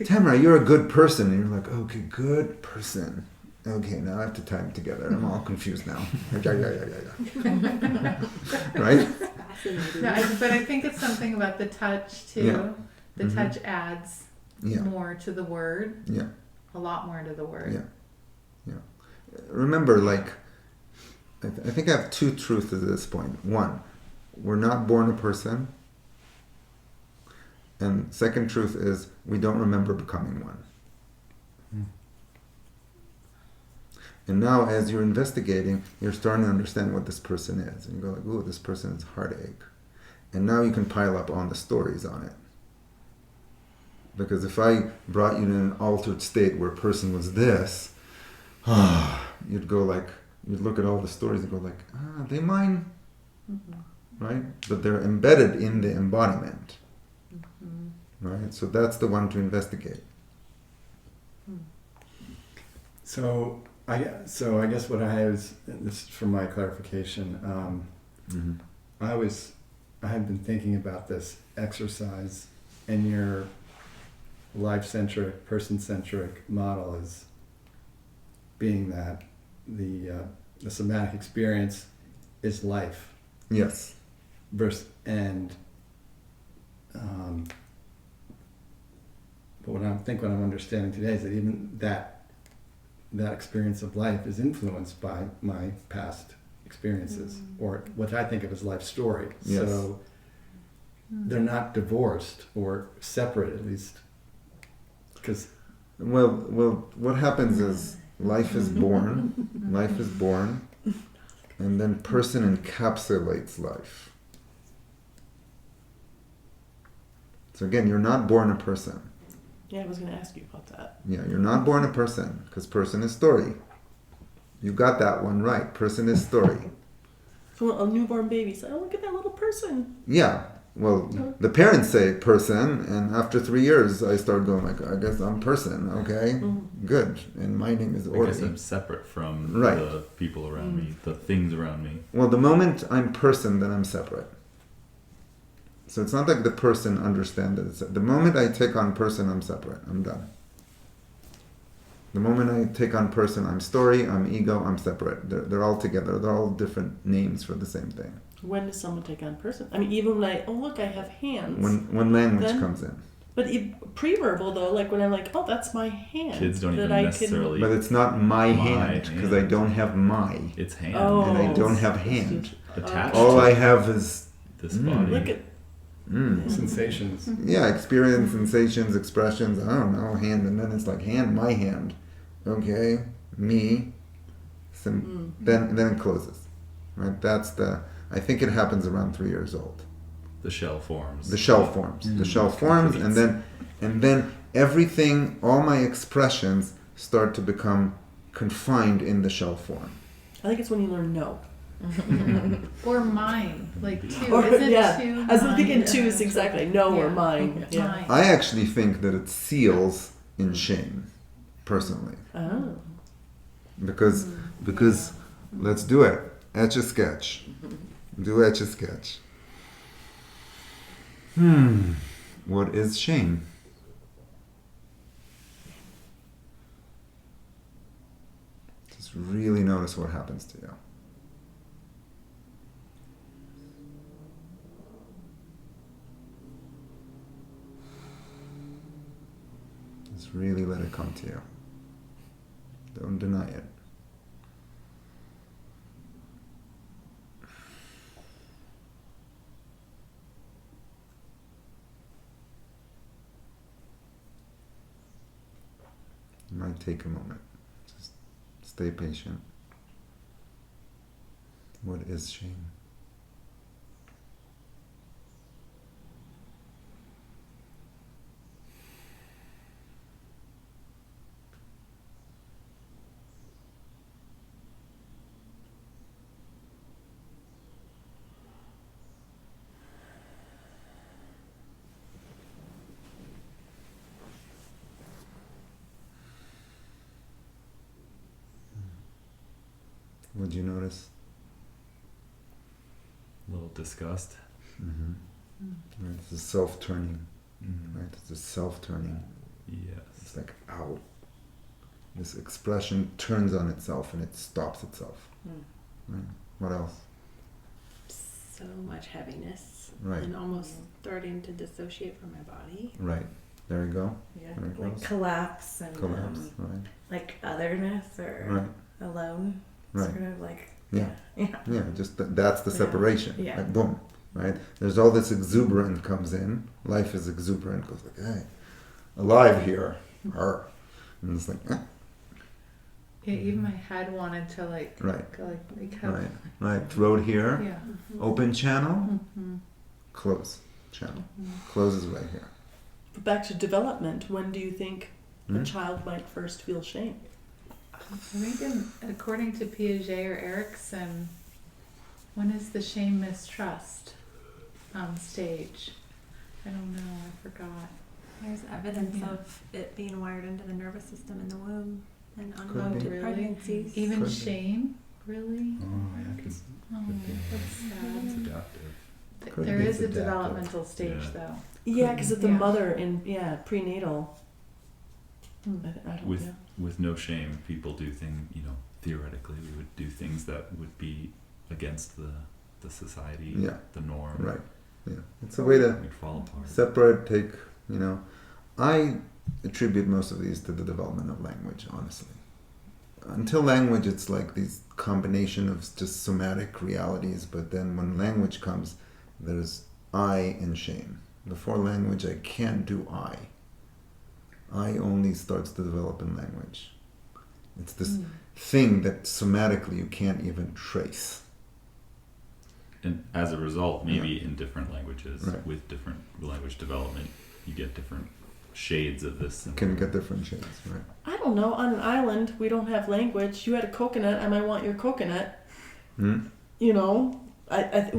Tamara, you're a good person. And you're like, okay, good person. Okay, now I have to tie them together. I'm all confused now. Right? Fascinating. No, but I think it's something about the touch too. Yeah. The Mhm. touch adds Yeah. more to the word. Yeah. A lot more to the word. Yeah. Remember, like, I think I have two truths at this point. One, we're not born a person. And second truth is, we don't remember becoming one. And now, as you're investigating, you're starting to understand what this person is. And you go like, ooh, this person is heartache. And now you can pile up on the stories on it. Because if I brought you in an altered state where a person was this, you'd go like, you'd look at all the stories and go like, they mine, right? But they're embedded in the embodiment, right? So that's the one to investigate. So I guess what I was, this is for my clarification, I had been thinking about this exercise, and your life-centric, person-centric model is being that the somatic experience is life. Yes. But what I'm understanding today is that even that experience of life is influenced by my past experiences, or what I think of as life story. Yes. So they're not divorced or separate, at least. Because Well, what happens is life is born, and then person encapsulates life. So again, you're not born a person. Yeah, I was going to ask you about that. Yeah, you're not born a person, because person is story. You got that one right. Person is story. So a newborn baby said, "Oh, look at that little person." Yeah. Well, the parents say person, and after 3 years, I start going like, I guess I'm person. Okay, good. And my name is I Ori. guess I'm separate from Right. the people around me, the things around me. Well, the moment I'm person, then I'm separate. So it's not like the person understands it. The moment I take on person, I'm separate. I'm done. The moment I take on person, I'm story, I'm ego, I'm separate. They're all together. They're all different names for the same thing. When does someone take on person? I mean, even when oh look, I have hands. When language Then- comes in. But pre-verbal though, like when I'm like, oh, that's my hand. Kids don't that even I necessarily. But it's not my My hand, because I hand. don't have my. It's hand. Oh. And I don't have It's hand. just- Attached All to I have is this body. Look at sensations. yeah, experience, sensations, expressions. I don't know, hand, and then it's like hand, my hand. Okay, me. Then it closes, right? That's the. I think it happens around 3 years old. The shell forms. The shell forms. The shell forms, and then everything, all my expressions start to become confined in the shell form. I think it's when you learn no. Or mine, like two. Or, Isn't yeah, two? I was mine? thinking two is exactly no or Yeah. mine. Yeah. Mine. I actually think that it seals in shame, personally, Oh. because let's do it. Etch a sketch. Do etch a sketch. What is shame? Just really notice what happens to you. Just really let it come to you. Don't deny it. It might take a moment. Just stay patient. What is shame? What'd you notice? A little disgust. Mm-hmm. Right, it's a self-turning. Right, it's a self-turning. Yes. It's like, ow. This expression turns on itself and it stops itself. Right. What else? So much heaviness. Right. And almost starting to dissociate from my body. Right. There you go. Yeah, There it like goes. collapse and Collapse. Right. like otherness or Right. alone. Right. Sort of like Yeah. yeah. Yeah. Just that's the Yeah. separation. Yeah. Like boom. Right. There's all this exuberant comes in. Life is exuberant. Goes like, hey, alive here. Her. And it's like, Yeah, even my head wanted to like Right. go like how, right. Right. Throat here. yeah. Open channel. Mm-hmm. Close channel. Closes right here. But back to development, when do you think a Hmm? child might first feel shame? I think according to Piaget or Erickson, when is the shame mistrust stage? I don't know, I forgot. There's evidence Yeah. of it being wired into the nervous system in the womb and Could unwanted be. Really? pregnancies. Even Could be. shame? Really? Oh, yeah, 'cause Oh, that's It's sad. adaptive. Could There be. is a It's adaptive. developmental stage Yeah. though. Yeah, because of the Yeah. mother in prenatal. Hmm. I don't With know. with no shame, people do things. Theoretically, we would do things that would be against the society, Yeah. the norm. Right. Yeah. It's a way to We'd fall apart. separate, take, I attribute most of these to the development of language, honestly. Until language, it's like these combination of just somatic realities, but then when language comes, there's I and shame. Before language, I can't do I. I only starts to develop in language. It's this thing that somatically you can't even trace. And as a result, maybe in different languages, Right. with different language development, you get different shades of this. You can get different shades, right? I don't know. On an island, we don't have language. You had a coconut. I might want your coconut. Hmm? You know,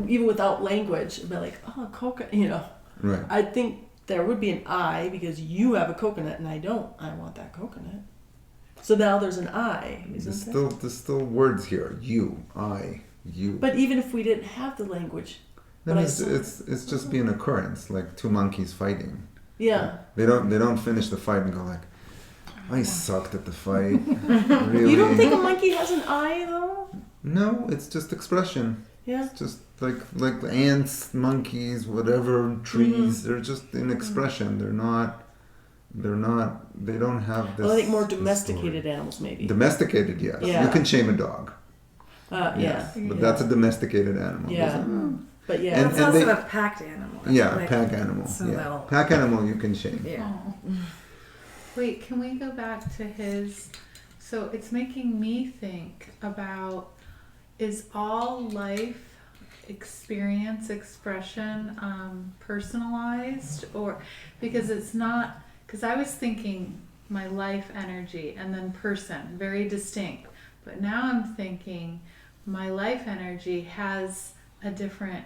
even without language, I'd be like, oh, coconut. You know, Right. I think there would be an I because you have a coconut and I don't. I want that coconut. So now there's an I, isn't there? There's still words here. You, I, you. But even if we didn't have the language, Then but I it's, saw- it's just be an occurrence, like two monkeys fighting. yeah. They don't finish the fight and go like, I sucked at the fight. Really? You don't think a monkey has an I though? No, it's just expression. Yeah. It's just like ants, monkeys, whatever, trees. They're just in expression. They don't have this. Well, I think more this domesticated animals maybe. story. Domesticated, yes. Yeah. You can shame a dog. Yeah. Yes. But Yeah. that's a domesticated animal. Yeah. doesn't But yeah. And- It's also they- a packed animal. Yeah, Like, pack animal. so Yeah. they'll- Pack animal you can shame. Yeah. Oh. Wait, can we go back to his? So it's making me think about, is all life experience expression personalized, or because it's not, because I was thinking my life energy and then person, very distinct, but now I'm thinking my life energy has a different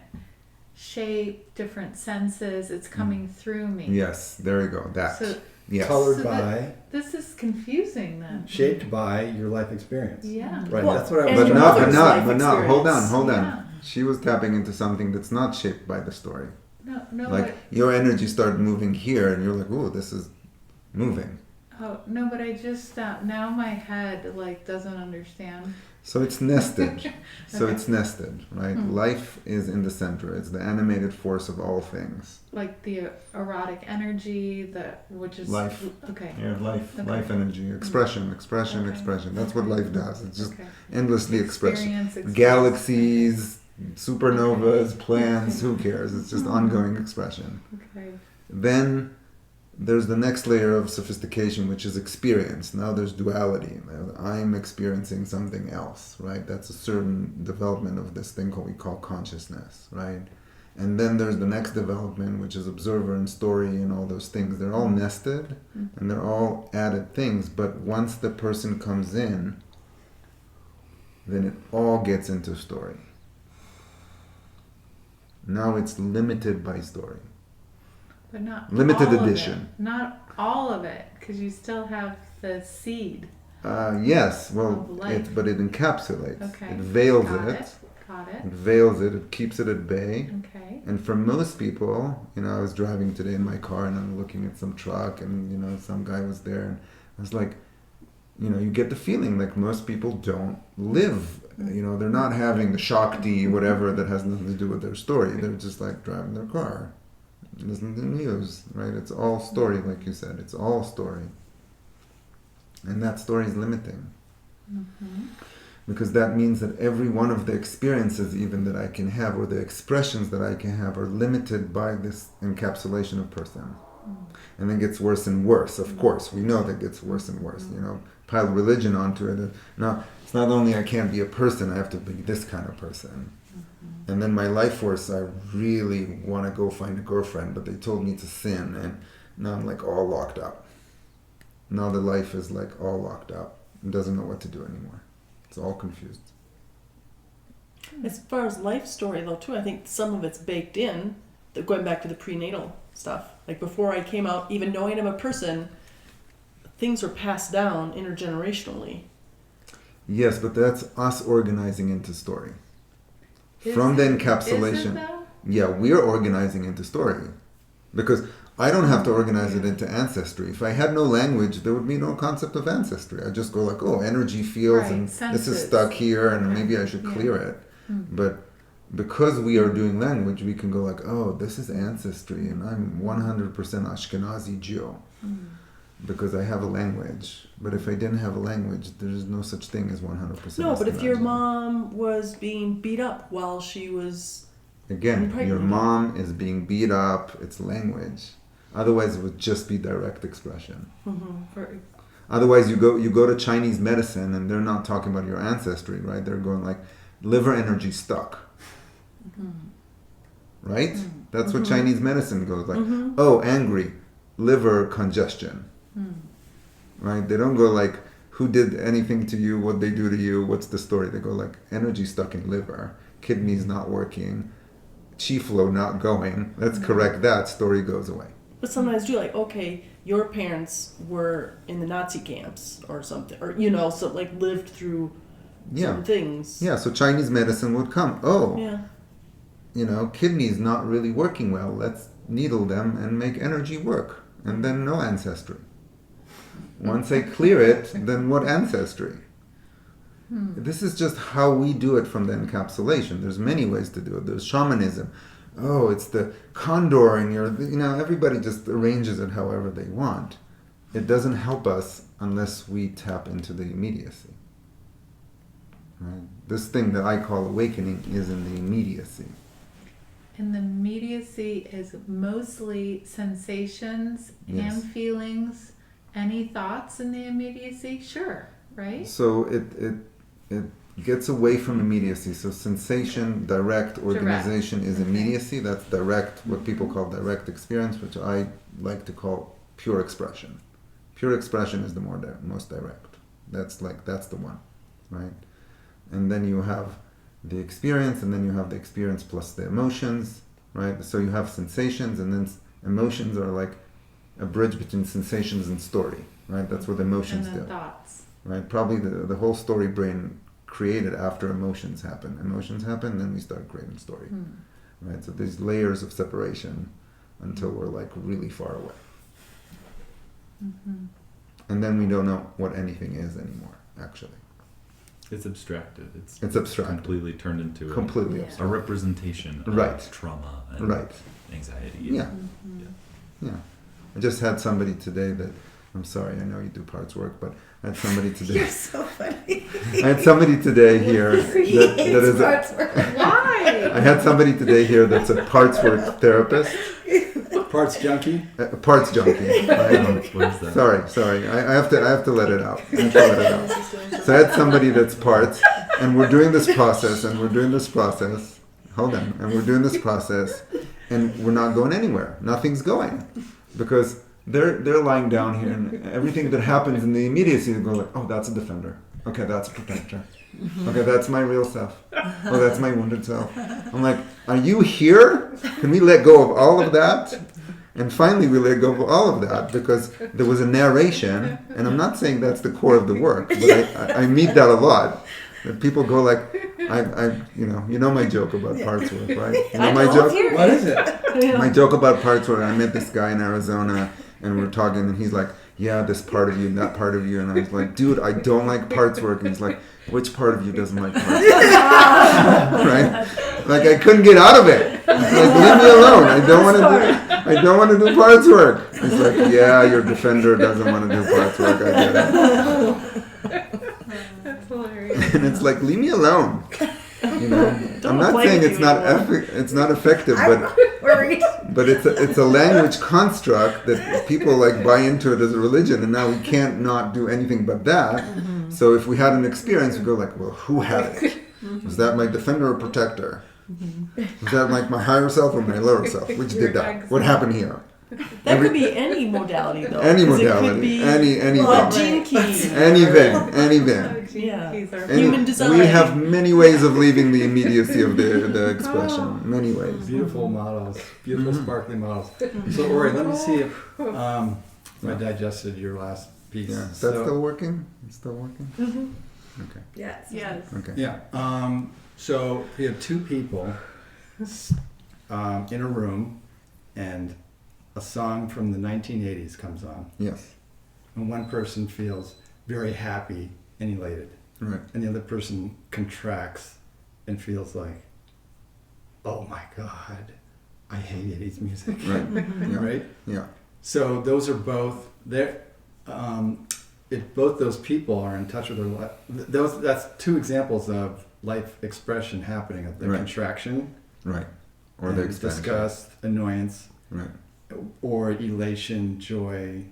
shape, different senses, it's coming through me. Yes, there you go. That. So Yes. Colored So by, this is confusing then. shaped by your life experience. Yeah. Right, Well, that's what I and was But your not, but mother's not, life but not. Hold on, experience. hold on. Yeah. She was tapping into something that's not shaped by the story. No, Like your energy started moving here, and you're like, "Ooh, this is moving." but I just now my head like doesn't understand. So it's nested. So Okay. it's nested, right? Hmm. Life is in the center. It's the animated force of all things. Like the erotic energy, which is Life. Okay. Yeah, life, Okay. life energy, expression, expression, Okay. expression. That's what Okay. life does. It's just Okay. endlessly expression. Experience. Galaxies, supernovas, planets. Who cares? It's just ongoing expression. Okay. Then there's the next layer of sophistication, which is experience. Now there's duality. I'm experiencing something else, right? That's a certain development of this thing we call consciousness, right? And then there's the next development, which is observer and story and all those things. They're all nested and they're all added things. But once the person comes in, then it all gets into story. Now it's limited by story. But not Limited all of edition. it. Not all of it, because you still have the seed. Yes, well, Of life. but it encapsulates. Okay. It veils Got it. Got it. It veils it. It keeps it at bay. Okay. And for most people, I was driving today in my car and I'm looking at some truck and, some guy was there and I was like, you get the feeling like most people don't live. They're not having the Shakti, whatever, that has nothing to do with their story. They're just like driving their car, listening to the news, right? It's all story, like you said. It's all story. And that story is limiting. Mm-hmm. Because that means that every one of the experiences even that I can have or the expressions that I can have are limited by this encapsulation of person. And then gets worse and worse, of course. We know that gets worse and worse. Pile religion onto it. Now, it's not only I can't be a person, I have to be this kind of person. And then my life force, I really want to go find a girlfriend, but they told me to sin, and now I'm like all locked up. Now the life is like all locked up and doesn't know what to do anymore. It's all confused. As far as life story though too, I think some of it's baked in, going back to the prenatal stuff. Like before I came out, even knowing I'm a person, things were passed down intergenerationally. Yes, but that's us organizing into story. Is From the it- encapsulation. Is it though? Yeah, we're organizing into story. Because I don't have to organize it into ancestry. If I had no language, there would be no concept of ancestry. I just go like, energy fields Right, and this is senses. stuck here and Okay. maybe I should Yeah. clear it. Mm. But because we are doing language, we can go like, this is ancestry and I'm 100% Ashkenazi Jew. Because I have a language. But if I didn't have a language, there's no such thing as 100% No, but if your Ashkenazi. mom was being beat up while she was... Again, Impregnated. your mom is being beat up, it's language. Otherwise, it would just be direct expression. For- Otherwise, you go to Chinese medicine and they're not talking about your ancestry, right? They're going like, liver energy stuck. Right? That's what Chinese medicine goes like. Angry, liver congestion. Right? They don't go like, who did anything to you, what they do to you, what's the story? They go like, energy stuck in liver, kidneys not working, chi flow not going. Let's correct that, story goes away. But sometimes do like, okay, your parents were in the Nazi camps or something, or so like lived through some things. Yeah, so Chinese medicine would come. Yeah. Kidneys not really working well. Let's needle them and make energy work. And then no ancestry. Once I clear it, then what ancestry? This is just how we do it from the encapsulation. There's many ways to do it. There's shamanism. It's the condor and everybody just arranges it however they want. It doesn't help us unless we tap into the immediacy. Right? This thing that I call awakening is in the immediacy. And the immediacy is mostly sensations Yes. and feelings. Any thoughts in the immediacy? Sure, right? So it gets away from immediacy. So sensation, direct organization is Okay. immediacy. That's direct, what people call direct experience, which I like to call pure expression. Pure expression is the most direct. That's the one, right? And then you have the experience, and then you have the experience plus the emotions, right? So you have sensations, and then emotions are like a bridge between sensations and story, right? That's what emotions And then do, thoughts. right? Probably the whole story brain created after emotions happen. Emotions happen, then we start creating story, right? So there's layers of separation until we're like really far away. And then we don't know what anything is anymore, actually. It's abstracted. It's abstracted. completely turned into Completely Yeah. a abstract. representation of Right. trauma and Right. anxiety. Yeah. Yeah. I just had somebody today that, I'm sorry, I know you do parts work, but I had somebody today. You're so funny. I had somebody today here that is Why? I had somebody today here that's a parts work therapist, Parts junkie. a parts junkie. Right? What is that? Sorry. I have to let it out. So I had somebody that's parts, and we're doing this process, Hold on, and we're doing this process, and we're not going anywhere. Nothing's going, because they're lying down here, and everything that happens in the immediacy, they go like, oh, that's a defender. Okay, that's a protector. Okay, that's my real self. Oh, that's my wounded self. I'm like, are you here? Can we let go of all of that? And finally we let go of all of that because there was a narration, and I'm not saying that's the core of the work, but I meet that a lot. That people go like, you know my joke about parts work, right? You know my joke? What is it? My joke about parts work, I met this guy in Arizona, and we're talking, and he's like, yeah, this part of you and that part of you. And I was like, dude, I don't like parts work. And he's like, which part of you doesn't like parts work? Right? Like, I couldn't get out of it. Like, leave me alone. I don't want to do parts work. He's like, yeah, your defender doesn't want to do parts work. I get it. That's hilarious. And it's like, leave me alone. You know, I'm not play saying with it's you not anymore. it's not effective, but it's a language construct that people like buy into it as a religion, and now we can't not do anything but that. So if we had an experience, we go like, well, who had it? Was that my defender or protector? Was that like my higher self or my lower self? Which did that? What happened here? That could be any modality, though. Any 'cause modality, It could be any well, thing. gene keys. Anything. Yeah. Any- Human design. We have many ways of leaving the immediacy of the expression. Many ways. Beautiful models, beautiful sparkling models. So Ori, let me see if I digested your last piece. Yeah. Is So- that still working? It's still working? Okay. Yes. Yes. Okay. Yeah. So we have two people in a room, and a song from the 1980s comes on, Yes. and one person feels very happy and elated, Right. and the other person contracts and feels like, oh my God, I hate 80s music. Right. Yeah. Right? Yeah. So those are both there. If both those people are in touch with their life, that's two examples of life expression happening of the Right. contraction, Right. Or the and expansion. disgust, annoyance, Right. or elation, joy.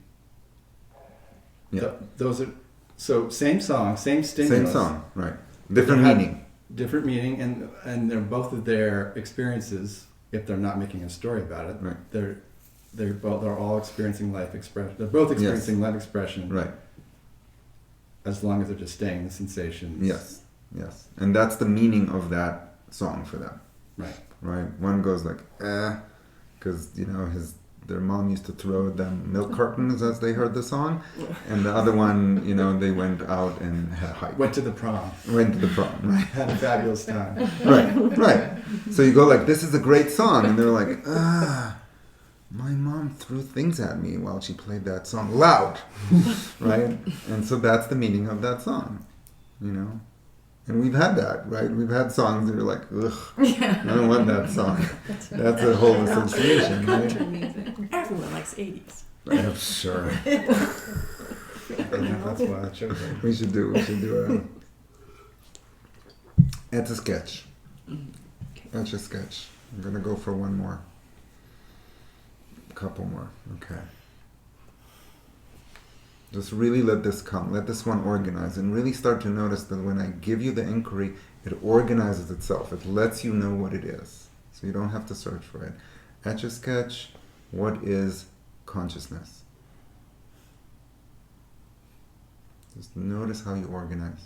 Yeah. Those are so same song, same stimulus, Same song. Right. Different They have meaning. different meaning, and they're both of their experiences. If they're not making a story about it, Right. they're all experiencing life expression. They're both experiencing life expression. Right. As long as they're just staying in the sensations. Yes. Yes. And that's the meaning of that song for them. Right. Right. One goes like, because their mom used to throw them milk cartons as they heard the song, and the other one, they went out and had a hike. Went to the prom. Went to the prom. Right. Had a fabulous time. Right. Right. So you go like, this is a great song, and they're like, my mom threw things at me while she played that song loud. Right. And so that's the meaning of that song. And we've had that, right? We've had songs that are like, ugh, I don't want that song. That's a whole association, right? Everyone likes 80s. Yeah, sure. That's why I chose it. We should do it's a sketch. Etch a sketch. I'm gonna go for one more. A couple more. Okay. Just really let this come. Let this one organize, and really start to notice that when I give you the inquiry, it organizes itself. It lets you know what it is. So you don't have to search for it. Etch a sketch. What is consciousness? Just notice how you organize.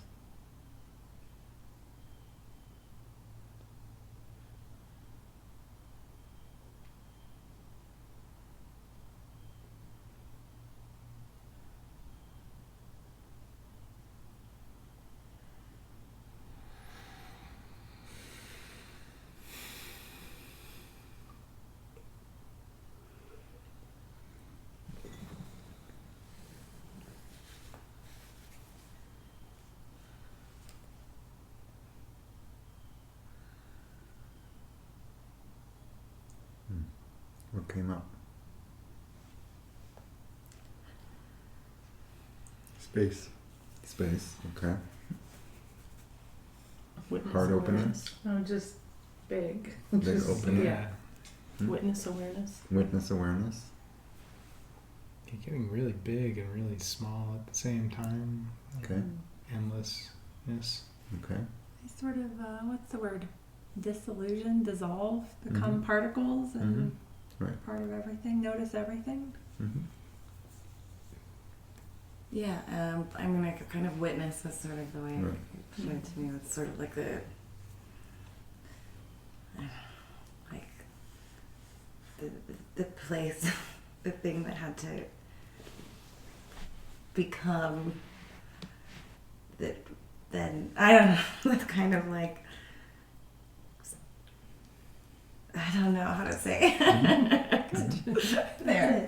What came up? Space. Space. Okay. Witness Heart opening. awareness. No, just big. Big Just- opening. Yeah. Witness awareness. Witness awareness. You're getting really big and really small at the same time. Okay. Endlessness. Okay. Sort of, what's the word? Disillusion, dissolve, become particles, and Right. part of everything. Notice everything. Mm-hmm. Yeah, I mean, like a kind of witness was sort of the way Right. it showed to me. It's sort of like the, like the place, the thing that had to become that. Then I don't know. That's kind of like, I don't know how to say. There.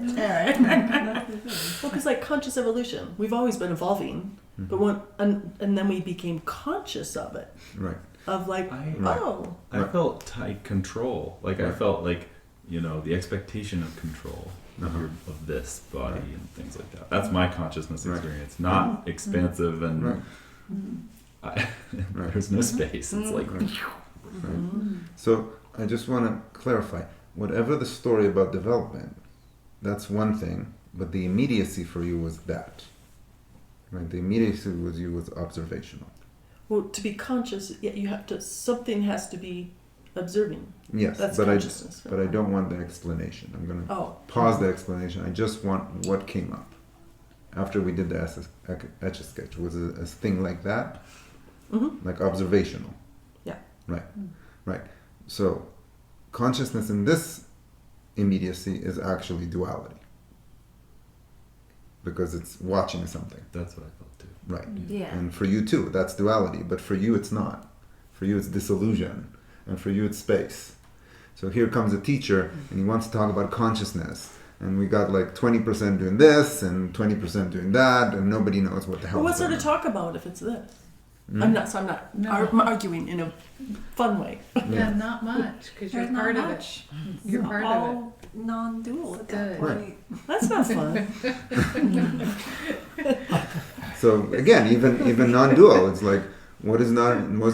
Well, because like conscious evolution, we've always been evolving, but and then we became conscious of it. Right. Of like, oh, I felt tight control. Like I felt like, the expectation of control of this body and things like that. That's my consciousness experience. Not expansive and there's no space. It's like. Right. So I just want to clarify. Whatever the story about development, that's one thing. But the immediacy for you was that. Right. The immediacy with you was observational. Well, to be conscious, you have to. Something has to be observing. Yes, That's but consciousness. I don't want the explanation. I'm going to Oh. pause the explanation. I just want what came up after we did the Etch-a-Sketch. Was it a thing like that? Mm-hmm. Like observational? Yeah. Right. Right. So consciousness in this immediacy is actually duality. Because it's watching something. That's what I felt too. Right. Yeah. And for you too, that's duality. But for you, it's not. For you, it's disillusion. And for you, it's space. So here comes a teacher, and he wants to talk about consciousness. And we got like 20% doing this, and 20% doing that, and nobody knows what the hell. Well, what's there to on. talk about if it's this? Hmm? I'm not No. arguing in a fun way. Yeah, not much, because you're There's not part of much. it. You're part of it. All non-dual at that Good. point. That's not fun. So again, even non-dual, it's like, what's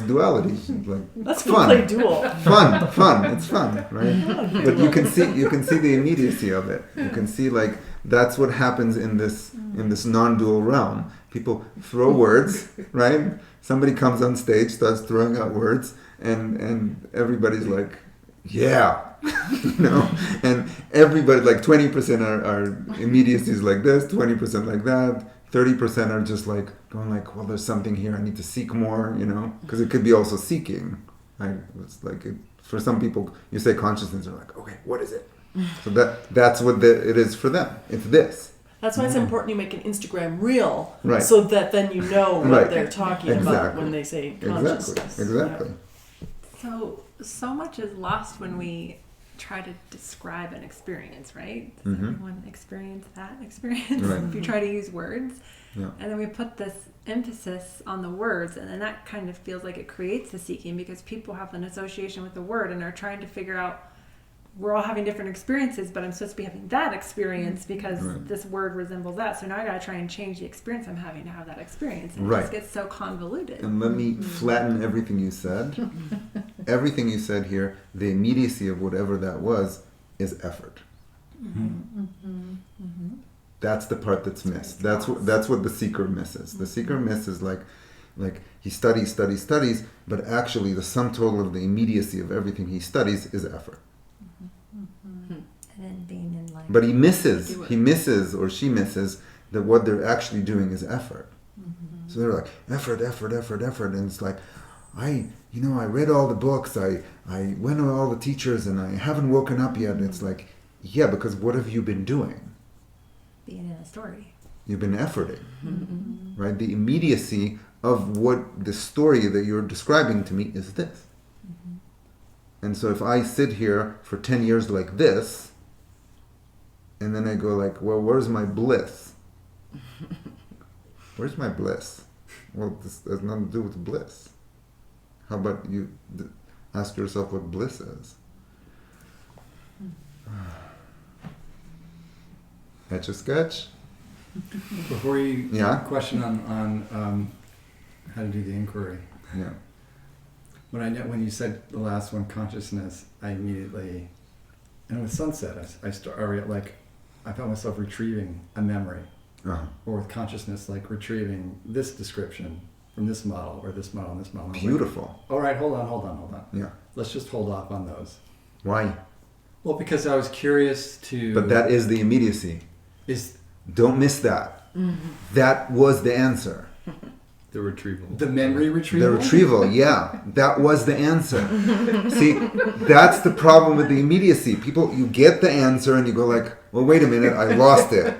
duality? It's like Let's go play duel. fun. It's fun, right? But you can see the immediacy of it. You can see like that's what happens in this non-dual realm. People throw words, right? Somebody comes on stage, starts throwing out words, and everybody's like, yeah, and everybody, like 20% are immediacies like this, 20% like that, 30% are just like going like, well, there's something here, I need to seek more, because it could be also seeking, right? It's like, for some people, you say consciousness, they're like, okay, what is it? So that's what it is for them. It's this. That's why it's important you make an Instagram reel, Right. so that then you know what Right. they're talking about Exactly. when they say consciousness. Exactly. So much is lost when we try to describe an experience, right? Does Mhm. everyone experience that experience? Right. If you try to use words, Yeah. and then we put this emphasis on the words, and then that kind of feels like it creates the seeking because people have an association with the word and are trying to figure out, we're all having different experiences, but I'm supposed to be having that experience because Right. this word resembles that. So now I got to try and change the experience I'm having to have that experience. And Right. it just gets so convoluted. And let me flatten everything you said. Everything you said here, the immediacy of whatever that was, is effort. That's the part that's missed. That's what the seeker misses. The seeker misses like he studies, but actually the sum total of the immediacy of everything he studies is effort. And then being in life. But he misses or she misses that what they're actually doing is effort. So they're like, effort, and it's like, I read all the books, I went to all the teachers, and I haven't woken up yet. And it's like, yeah, because what have you been doing? Being in a story. You've been efforting, right? The immediacy of what the story that you're describing to me is this. And so if I sit here for 10 years like this, and then I go like, well, where's my bliss? Where's my bliss? Well, this has nothing to do with bliss. How about you ask yourself what bliss is? Etch-a-Sketch? Before you Yeah. question on how to do the inquiry, Yeah. when you said the last one, consciousness, I immediately, and with sunset, I found myself retrieving a memory, Uh-huh. or with consciousness, like retrieving this description from this model, or this model, and this model. Beautiful. All right, hold on. Yeah. Let's just hold off on those. Why? Well, because I was curious to. But that is the immediacy. is Don't miss that. That was the answer. The retrieval. The memory The retrieval? retrieval, yeah. That was the answer. See, that's the problem with the immediacy. People, you get the answer and you go like, well, wait a minute, I lost it.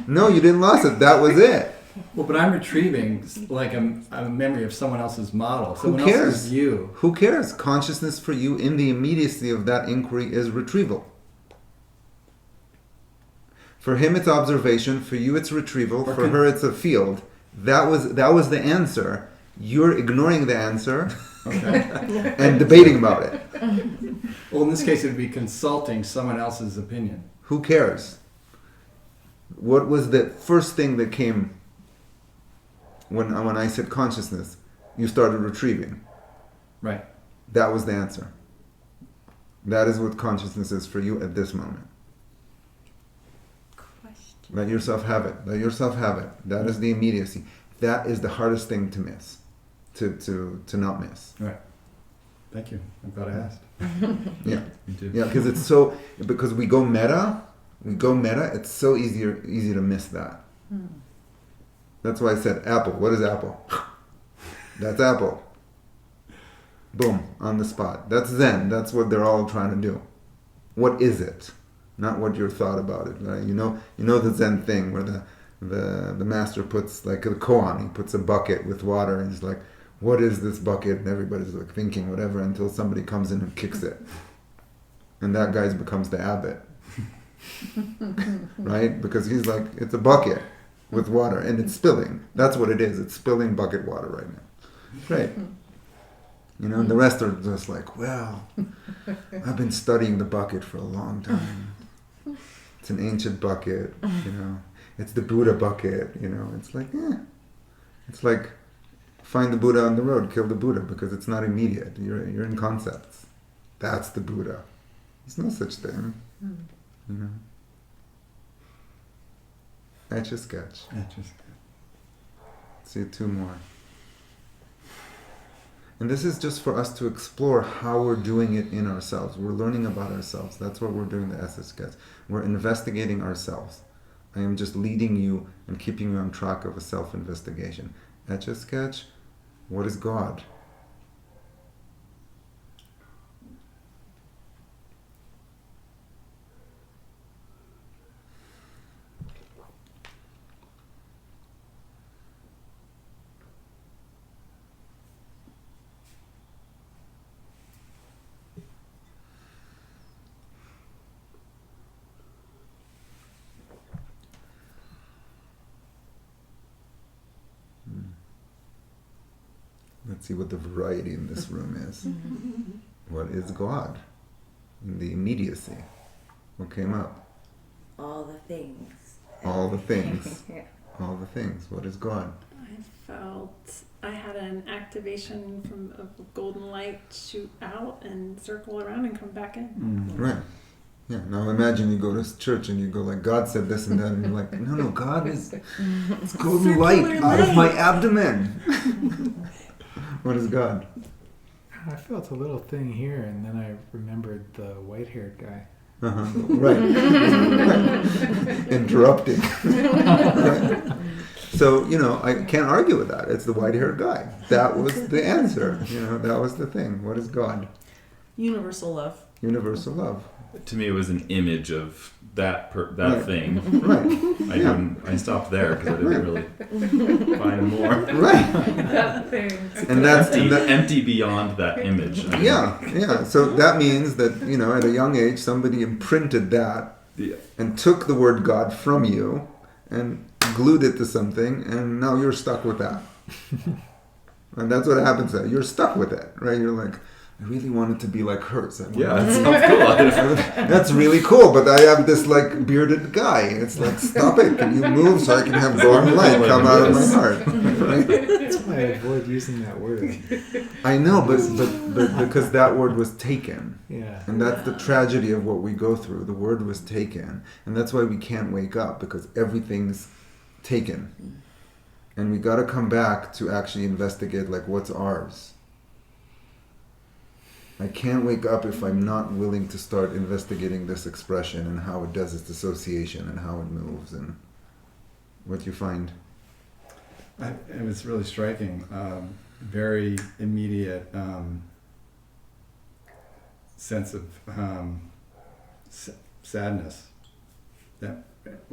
No, you didn't lose it. That was it. Well, but I'm retrieving like a memory of someone else's model. Who Someone cares? else's view. Who cares? Consciousness for you in the immediacy of that inquiry is retrieval. For him, it's observation. For you, it's retrieval. Or For her, it's a field. That was the answer. You're ignoring the answer Okay. and debating about it. Well, in this case, it would be consulting someone else's opinion. Who cares? What was the first thing that came when I said consciousness? You started retrieving. Right. That was the answer. That is what consciousness is for you at this moment. Question. Let yourself have it. Let yourself have it. That is the immediacy. That is the hardest thing to miss. To not miss. Right. Thank you. I'm glad I asked. Yeah. Me too. Yeah, because we go meta, it's so easy to miss that. That's why I said apple. What is apple? That's apple. Boom, on the spot. That's Zen. That's what they're all trying to do. What is it? Not what your thought about it. Right? You know the Zen thing where the master puts like a koan, he puts a bucket with water and he's like, what is this bucket? And everybody's like thinking whatever until somebody comes in and kicks it. And that guy becomes the abbot. Right? Because he's like, it's a bucket with water and it's spilling. That's what it is. It's spilling bucket water right now. Right. The rest are just like, well, I've been studying the bucket for a long time. It's an ancient bucket, It's the Buddha bucket, It's like, It's like, find the Buddha on the road, kill the Buddha, because it's not immediate. You're in concepts. That's the Buddha. There's no such thing. Etch a sketch. See two more. And this is just for us to explore how we're doing it in ourselves. We're learning about ourselves. That's what we're doing, the etch a sketch. We're investigating ourselves. I am just leading you and keeping you on track of a self-investigation. Etch a sketch. What is God? Let's see what the variety in this room is. What is God? In the immediacy. What came up? All the things. All the things. Yeah. All the things. What is God? I had an activation from a golden light shoot out and circle around and come back in. Right. Yeah. Now imagine you go to church and you go like, God said this and that, and you're like, no, God is it's golden light out of my abdomen. What is God? I felt a little thing here, and then I remembered the white-haired guy. Right. Interrupting. Right. So, I can't argue with that. It's the white-haired guy. That was the answer. That was the thing. What is God? Universal love. Universal love. To me, it was an image of that Right. thing. Right. I stopped there because I didn't really find more. Right. That thing. And that's Empty beyond that image. Yeah. So that means that, at a young age, somebody imprinted that Yeah. and took the word God from you and glued it to something, and now you're stuck with that. And that's what happens there. You're stuck with it, right? You're like, I really want it to be like hers. Yeah, that sounds cool. That's really cool, but I have this like bearded guy. It's like, stop it. Can you move so I can have golden light come out of my heart? Right? That's why I avoid using that word. I know, but because that word was taken. Yeah. And that's the tragedy of what we go through. The word was taken. And that's why we can't wake up, because everything's taken. And we got to come back to actually investigate like what's ours. I can't wake up if I'm not willing to start investigating this expression and how it does its association and how it moves and what you find. It was really striking. Very immediate sense of sadness, that,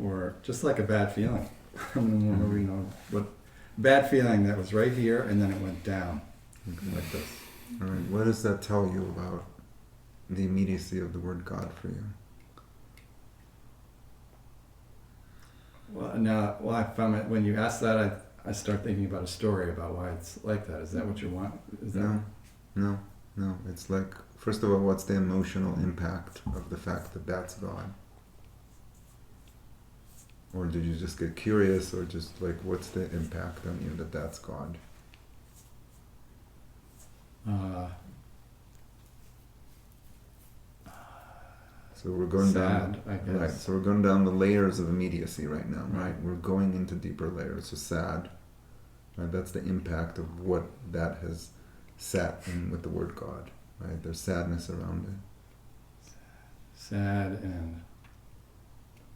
or just like a bad feeling. I don't remember, what bad feeling that was right here, and then it went down like this. All right. What does that tell you about the immediacy of the word God for you? Well, I found it when you ask that, I start thinking about a story about why it's like that. Is that what you want? Is that No. It's like, first of all, what's the emotional impact of the fact that that's God? Or did you just get curious, or just like, what's the impact on you that that's God? So we're going sad, down, I guess. right? So we're going down the layers of immediacy right now, right? We're going into deeper layers. So sad, right? That's the impact of what that has sat in with the word God, right? There's sadness around it. Sad, and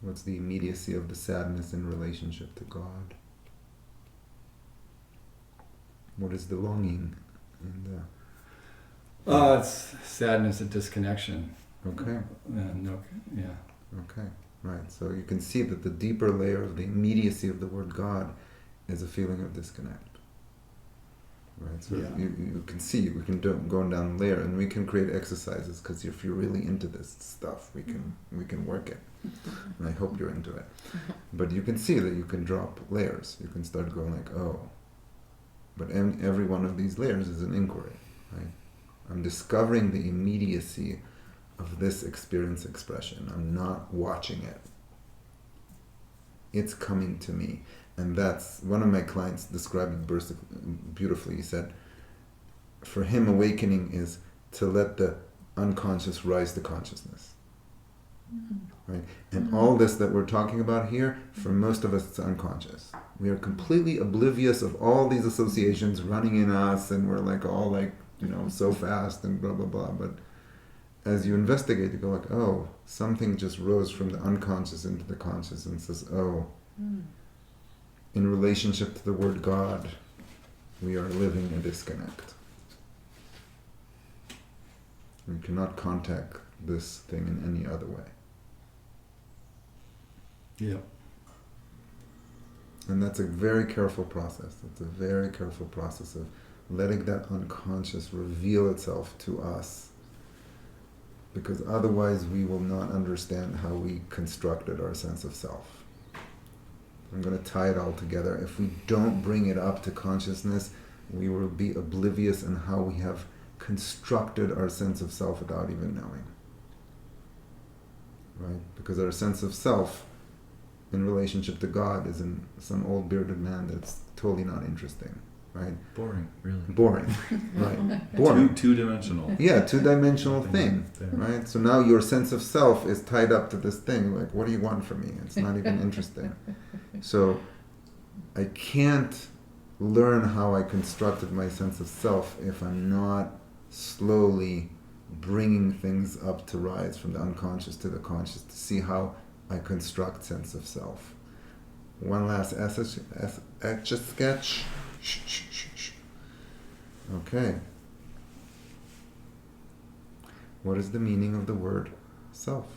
What's the immediacy of the sadness in relationship to God? What is the longing and the... it's sadness and disconnection. Okay. Yeah. Okay, right. So you can see that the deeper layer of the immediacy of the word God is a feeling of disconnect. Right. So Yeah. you can see, we can go down the layer, and we can create exercises, because if you're really into this stuff, we can work it. And I hope you're into it. But you can see that you can drop layers. You can start going like, oh. But every one of these layers is an inquiry, right? I'm discovering the immediacy of this experience expression. I'm not watching it. It's coming to me. And that's, one of my clients described it beautifully. He said, for him, awakening is to let the unconscious rise to consciousness. Right? And all this that we're talking about here, for most of us, it's unconscious. We are completely oblivious of all these associations running in us, and we're like all like, so fast and blah, blah, blah. But as you investigate, you go like, oh, something just rose from the unconscious into the conscious, and says, oh, in relationship to the word God, we are living a disconnect. We cannot contact this thing in any other way. Yeah. And that's a very careful process. It's a very careful process of letting that unconscious reveal itself to us, because otherwise we will not understand how we constructed our sense of self. I'm going to tie it all together. If we don't bring it up to consciousness, we will be oblivious in how we have constructed our sense of self without even knowing. Right? Because our sense of self in relationship to God is in some old bearded man that's totally not interesting. Right? Boring, really. Boring. Right. Boring. Two-dimensional. Yeah, two-dimensional thing. Right? So now your sense of self is tied up to this thing. Like, what do you want from me? It's not even interesting. So I can't learn how I constructed my sense of self if I'm not slowly bringing things up to rise from the unconscious to the conscious to see how I construct sense of self. One last etch a sketch. Okay. What is the meaning of the word self?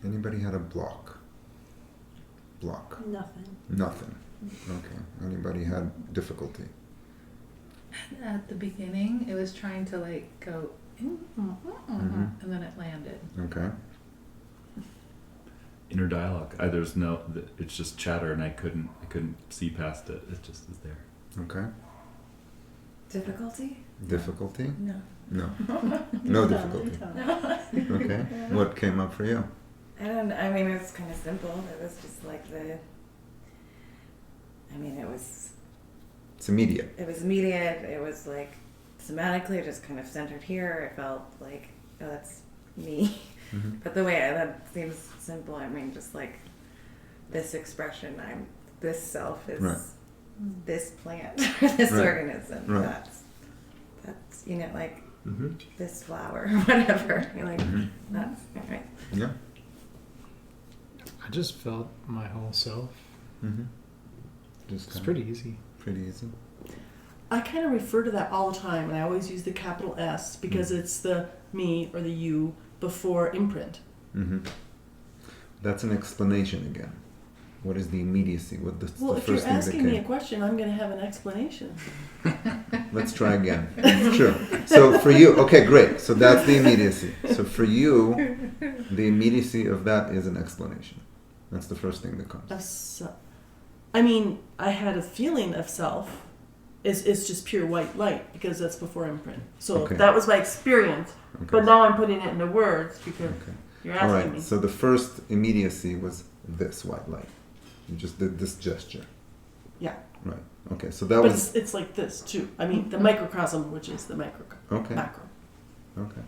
Anybody had a block? Nothing. Okay. Anybody had difficulty? At the beginning, it was trying to like go, and then it landed. Okay. Inner dialogue. It's just chatter, and I couldn't see past it. It just is there. Okay. Difficulty? Difficulty? No. No. No difficulty. Okay. What came up for you? I mean, it was kind of simple. It was just like It's immediate. it was immediate. It was like somatically, just kind of centered here. I felt like, oh, that's me. Mhm. But the way that seems simple. I mean, just like this expression, this self is Right. this plant or this Right. organism. Right. That's like Mm-hmm. this flower or whatever. You're like, Mhm. that's right. Yeah. I just felt my whole self. Mm-hmm. Just It's kinda pretty easy. pretty easy. I kind of refer to that all the time, and I always use the capital S because it's the me or the you before imprint. Mm-hmm. That's an explanation again. What is the immediacy? What the, Well, the if you're first thing that asking me a came? question, I'm going to have an explanation. Let's try again. Sure. So for you, okay, great. So that's the immediacy. So for you, the immediacy of that is an explanation. That's the first thing that comes. Of se- I mean, I had a feeling of self. It's just pure white light because that's before imprint. So Okay. that was my experience. Okay. But now I'm putting it into words because Okay. you're All asking right. me. So the first immediacy was this white light. You just did this gesture. Yeah. Right. Okay. So that But was it's like this too. I mean, the microcosm, which is the okay. macro. Okay.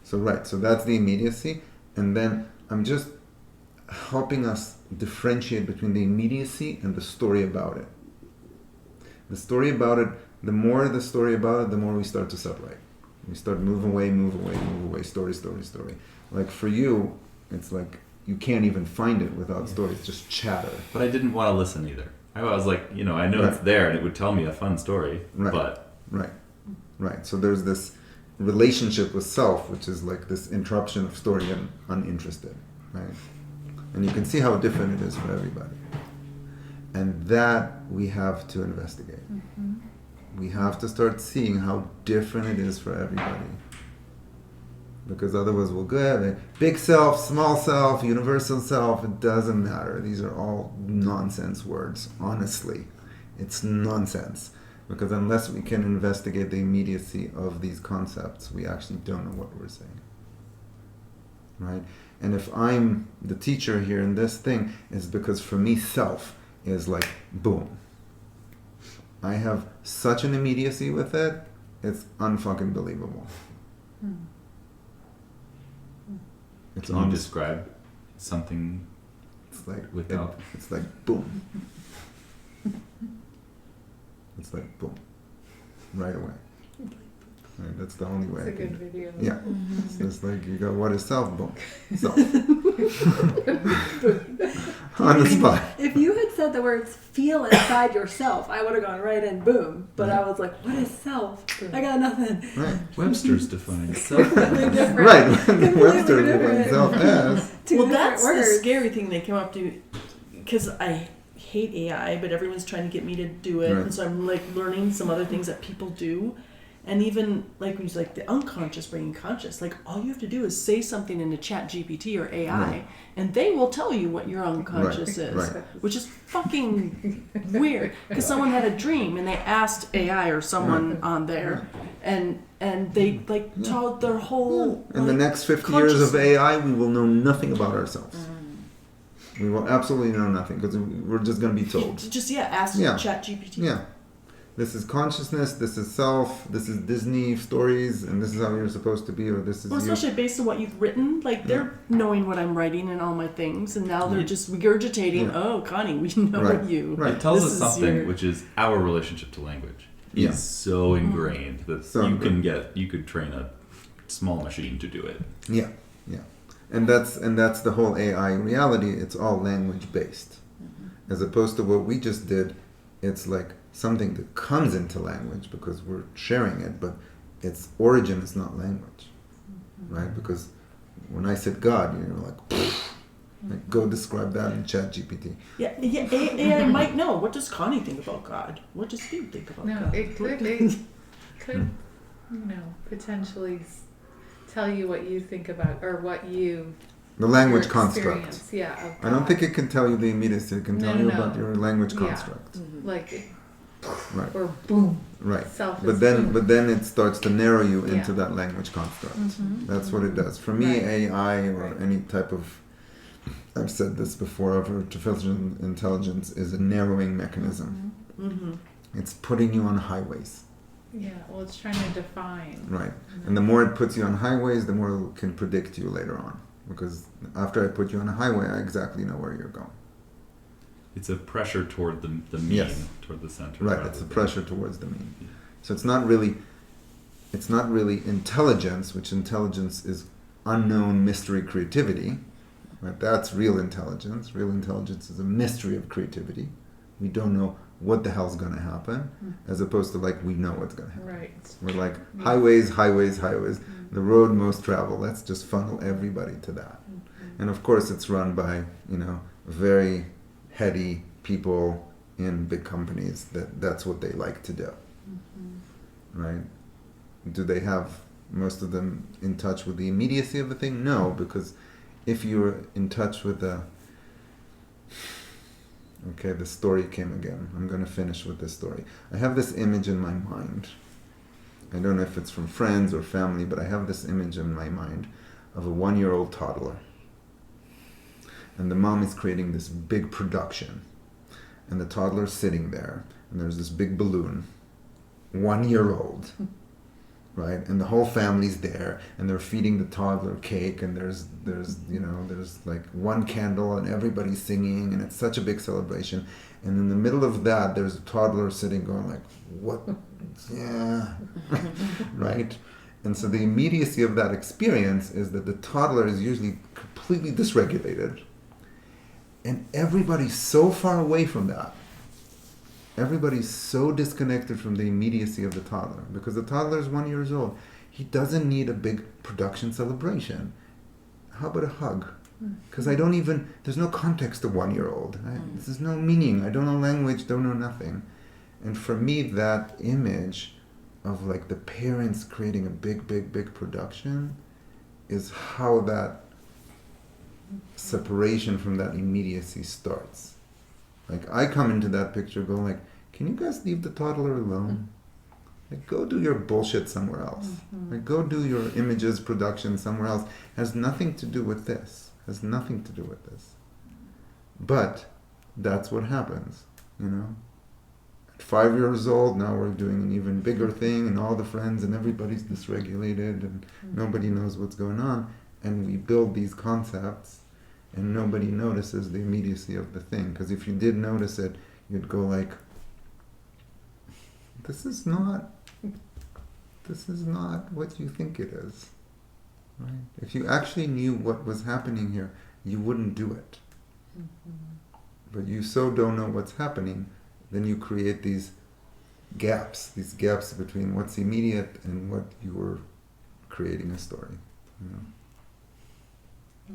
So right, so that's the immediacy, and then I'm just helping us differentiate between the immediacy and the story about it. The story about it, the more the story about it, the more we start to separate. We start move away, story. Like for you, it's like you can't even find it without story. It's just chatter. But I didn't want to listen either. I was like, I know Right. it's there and it would tell me a fun story, Right. but Right. So there's this relationship with self, which is like this interruption of story and uninterested, right? And you can see how different it is for everybody. And that we have to investigate. Mm-hmm. We have to start seeing how different it is for everybody. Because otherwise we'll go ahead, big self, small self, universal self, it doesn't matter. These are all nonsense words, honestly. It's nonsense. Because unless we can investigate the immediacy of these concepts, we actually don't know what we're saying. Right? And if I'm the teacher here in this thing, it's because for me, self is like, boom. I have such an immediacy with it, it's unfucking believable. It's can you honest. describe something It's like without- it's like boom. It's like boom, right away. Right, that's the only way. It's a I good can. video. Yeah, it's just like you go. What is self? Boom, self. On the spot. If you had said the words "feel inside yourself," I would have gone right in, boom. But I was like, "What is self? I got nothing." Right, Webster's defines self. Completely different. right. When the Completely Webster different. defines self as Two Well, different that's the words. scary thing they come up to, because I hate AI, but everyone's trying to get me to do it, Right. and so I'm like learning some other things that people do, and even like when you like the unconscious bringing conscious, like all you have to do is say something into Chat GPT or AI, Right. and they will tell you what your unconscious is, right. which is fucking weird. Because someone had a dream and they asked AI or someone on there, and they like Yeah. told their whole. in the like, next 50 years of consciousness. AI, we will know nothing about ourselves. We will absolutely know nothing because we're just going to be told. Just ask Yeah. Chat GPT. Yeah. This is consciousness, this is self, this is Disney stories, and this is how you're supposed to be, or this is Well, you. especially based on what you've written, like they're knowing what I'm writing and all my things, and now they're just regurgitating. Yeah. Oh, Connie, we know Right. you. Right. It tells This us is something, your- which is our relationship to language. Yeah. Is so ingrained that So you ingrained. could train a small machine to do it. Yeah, yeah. And that's the whole AI reality. It's all language based. As opposed to what we just did, it's like something that comes into language because we're sharing it, but its origin is not language. Right? Because when I said God, you're like go describe that in Chat GPT. Yeah, AI might know. What does Connie think about God? What does Steve think about No, God? it could, potentially tell you what you think about or what you The language your construct. experience, yeah. Of I don't God. think it can tell you the immediacy. It can No, tell no, you no. about your language Yeah. construct. like Right. or boom, Right. self But is then, boom. but then it starts to narrow you into Yeah. that language construct. Mhm. That's what it does. For me, Right. AI or Right. any type of, I've said this before, of artificial intelligence is a narrowing mechanism. Mm-hmm. It's putting you on highways. Yeah, well, it's trying to define. Right. And the more it puts you on highways, the more it can predict you later on. Because after I put you on a highway, I exactly know where you're going. It's a pressure toward the mean, Yes. toward the center. Right, rather it's a than- pressure towards the mean. So it's not really intelligence, which intelligence is unknown mystery creativity. Right? That's real intelligence. Real intelligence is a mystery of creativity. We don't know what the hell's going to happen, as opposed to like we know what's going to happen. Right. We're like highways, the road most traveled. Let's just funnel everybody to that. And of course, it's run by very heady people in big companies. That's what they like to do, right? Do they have most of them in touch with the immediacy of the thing? No, because if you're in touch with the story came again. I'm going to finish with this story. I have this image in my mind. I don't know if it's from friends or family, but I have this image in my mind of a 1-year-old toddler. And the mom is creating this big production. And the toddler's sitting there. And there's this big balloon. 1-year-old. Right? And the whole family's there. And they're feeding the toddler cake. And there's like one candle and everybody's singing. And it's such a big celebration. And in the middle of that, there's a toddler sitting going like, what? Yeah. Right? And so the immediacy of that experience is that the toddler is usually completely dysregulated. And everybody's so far away from that. Everybody's so disconnected from the immediacy of the toddler. Because the toddler is 1 year old. He doesn't need a big production celebration. How about a hug? Because there's no context to 1 year old. There's no meaning. I don't know language, don't know nothing. And for me, that image of like the parents creating a big production is how that separation from that immediacy starts. Like I come into that picture going like, can you guys leave the toddler alone? Like go do your bullshit somewhere else. Like go do your images production somewhere else. Has nothing to do with this. Has nothing to do with this. But that's what happens, At 5 years old, now we're doing an even bigger thing and all the friends and everybody's dysregulated and nobody knows what's going on. And we build these concepts and nobody notices the immediacy of the thing. Because if you did notice it, you'd go like, this is not what you think it is. Right? If you actually knew what was happening here, you wouldn't do it. But you so don't know what's happening, then you create these gaps between what's immediate and what you were creating a story.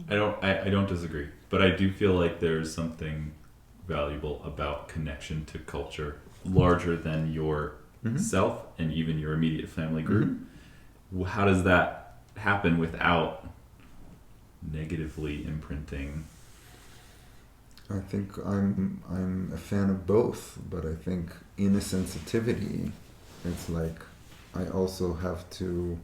I don't disagree, but I do feel like there's something valuable about connection to culture larger than your self and even your immediate family group. How does that happen without negatively imprinting? I think I'm a fan of both, but I think in a sensitivity, it's like I also have to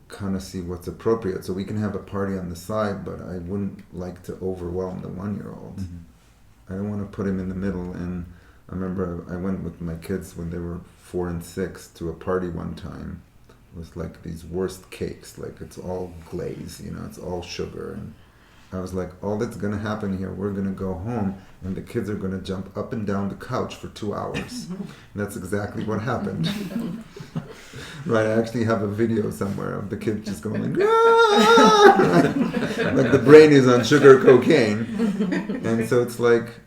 kind of see what's appropriate. So we can have a party on the side, but I wouldn't like to overwhelm the 1 year old. I don't want to put him in the middle. And I remember I went with my kids when they were 4 and 6 to a party one time. It was like these worst cakes, like it's all glaze, it's all sugar. And I was like, all that's going to happen here, we're going to go home and the kids are going to jump up and down the couch for 2 hours. And that's exactly what happened. Right, I actually have a video somewhere of the kids just going like, ah! Like the brain is on sugar cocaine. And so it's like,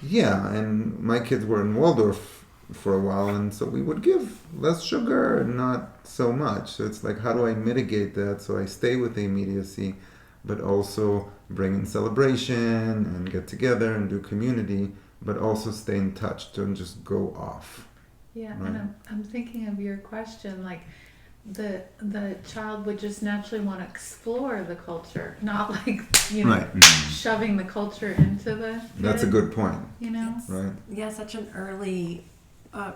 yeah, and my kids were in Waldorf for a while, and so we would give less sugar and not so much. So it's like, how do I mitigate that so I stay with the immediacy, but also bring in celebration and get together and do community, but also stay in touch, don't just go off. Yeah, Right. and I'm thinking of your question, like the child would just naturally want to explore the culture, not like Right. shoving the culture into the That's a kid, good point. Right. Yeah, such an early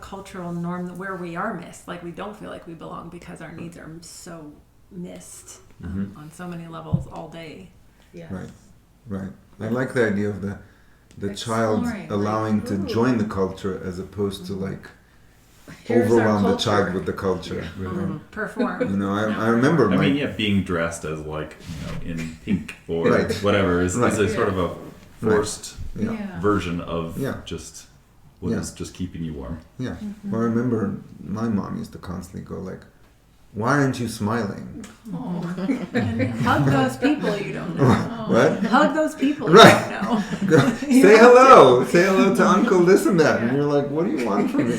cultural norm where we are missed. Like we don't feel like we belong because our needs are so missed on so many levels all day. Yes. Right. I like the idea of the child Exploring, allowing like, to ooh. join the culture as opposed to like Here's our overwhelm the culture. child with the culture. Mhm. Perform. You know, I remember I my mean, yeah, being dressed as like, in pink or Right. whatever is Right. a sort of a forced yeah. version of Yeah. just what Yeah. is just keeping you warm. Yeah. Well, I remember my mom used to constantly go like, "Why aren't you smiling?" Hug those people you don't know. What? Hug those people Right. you don't know. Say hello. Say hello to Uncle this and that. And you're like, what do you want from me?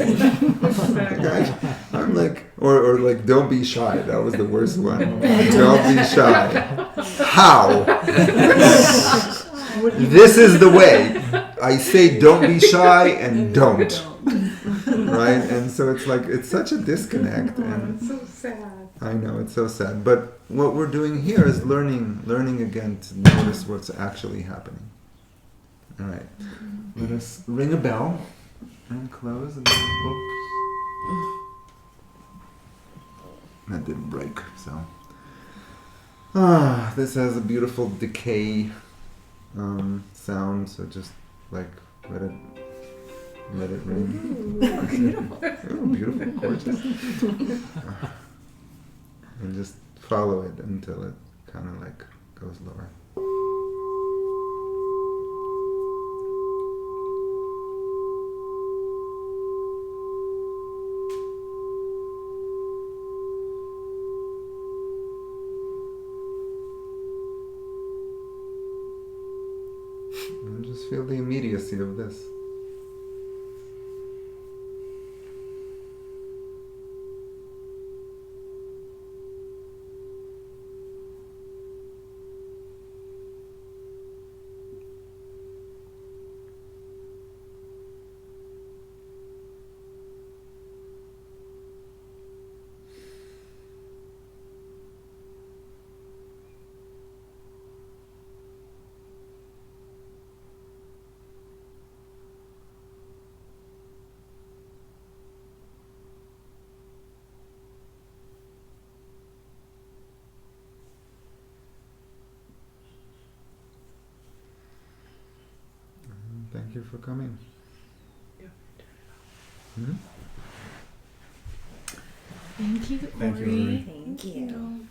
Like, I'm like, or like, don't be shy. That was the worst one. Don't be shy. How? This is the way. I say don't be shy and don't. Right? And so it's like, it's such a disconnect. And So sad. I know, it's so sad. But what we're doing here is learning again to notice what's actually happening. All right. Let us ring a bell and close. And then, oops. That didn't break, so. This has a beautiful decay sound, so just like let it ring. Beautiful. Oh, beautiful, gorgeous. And just follow it until it kind of like goes lower. And just feel the immediacy of this. Thank you for coming. Hmm? Thank you, Thank you, Ori. Ori. Thank you.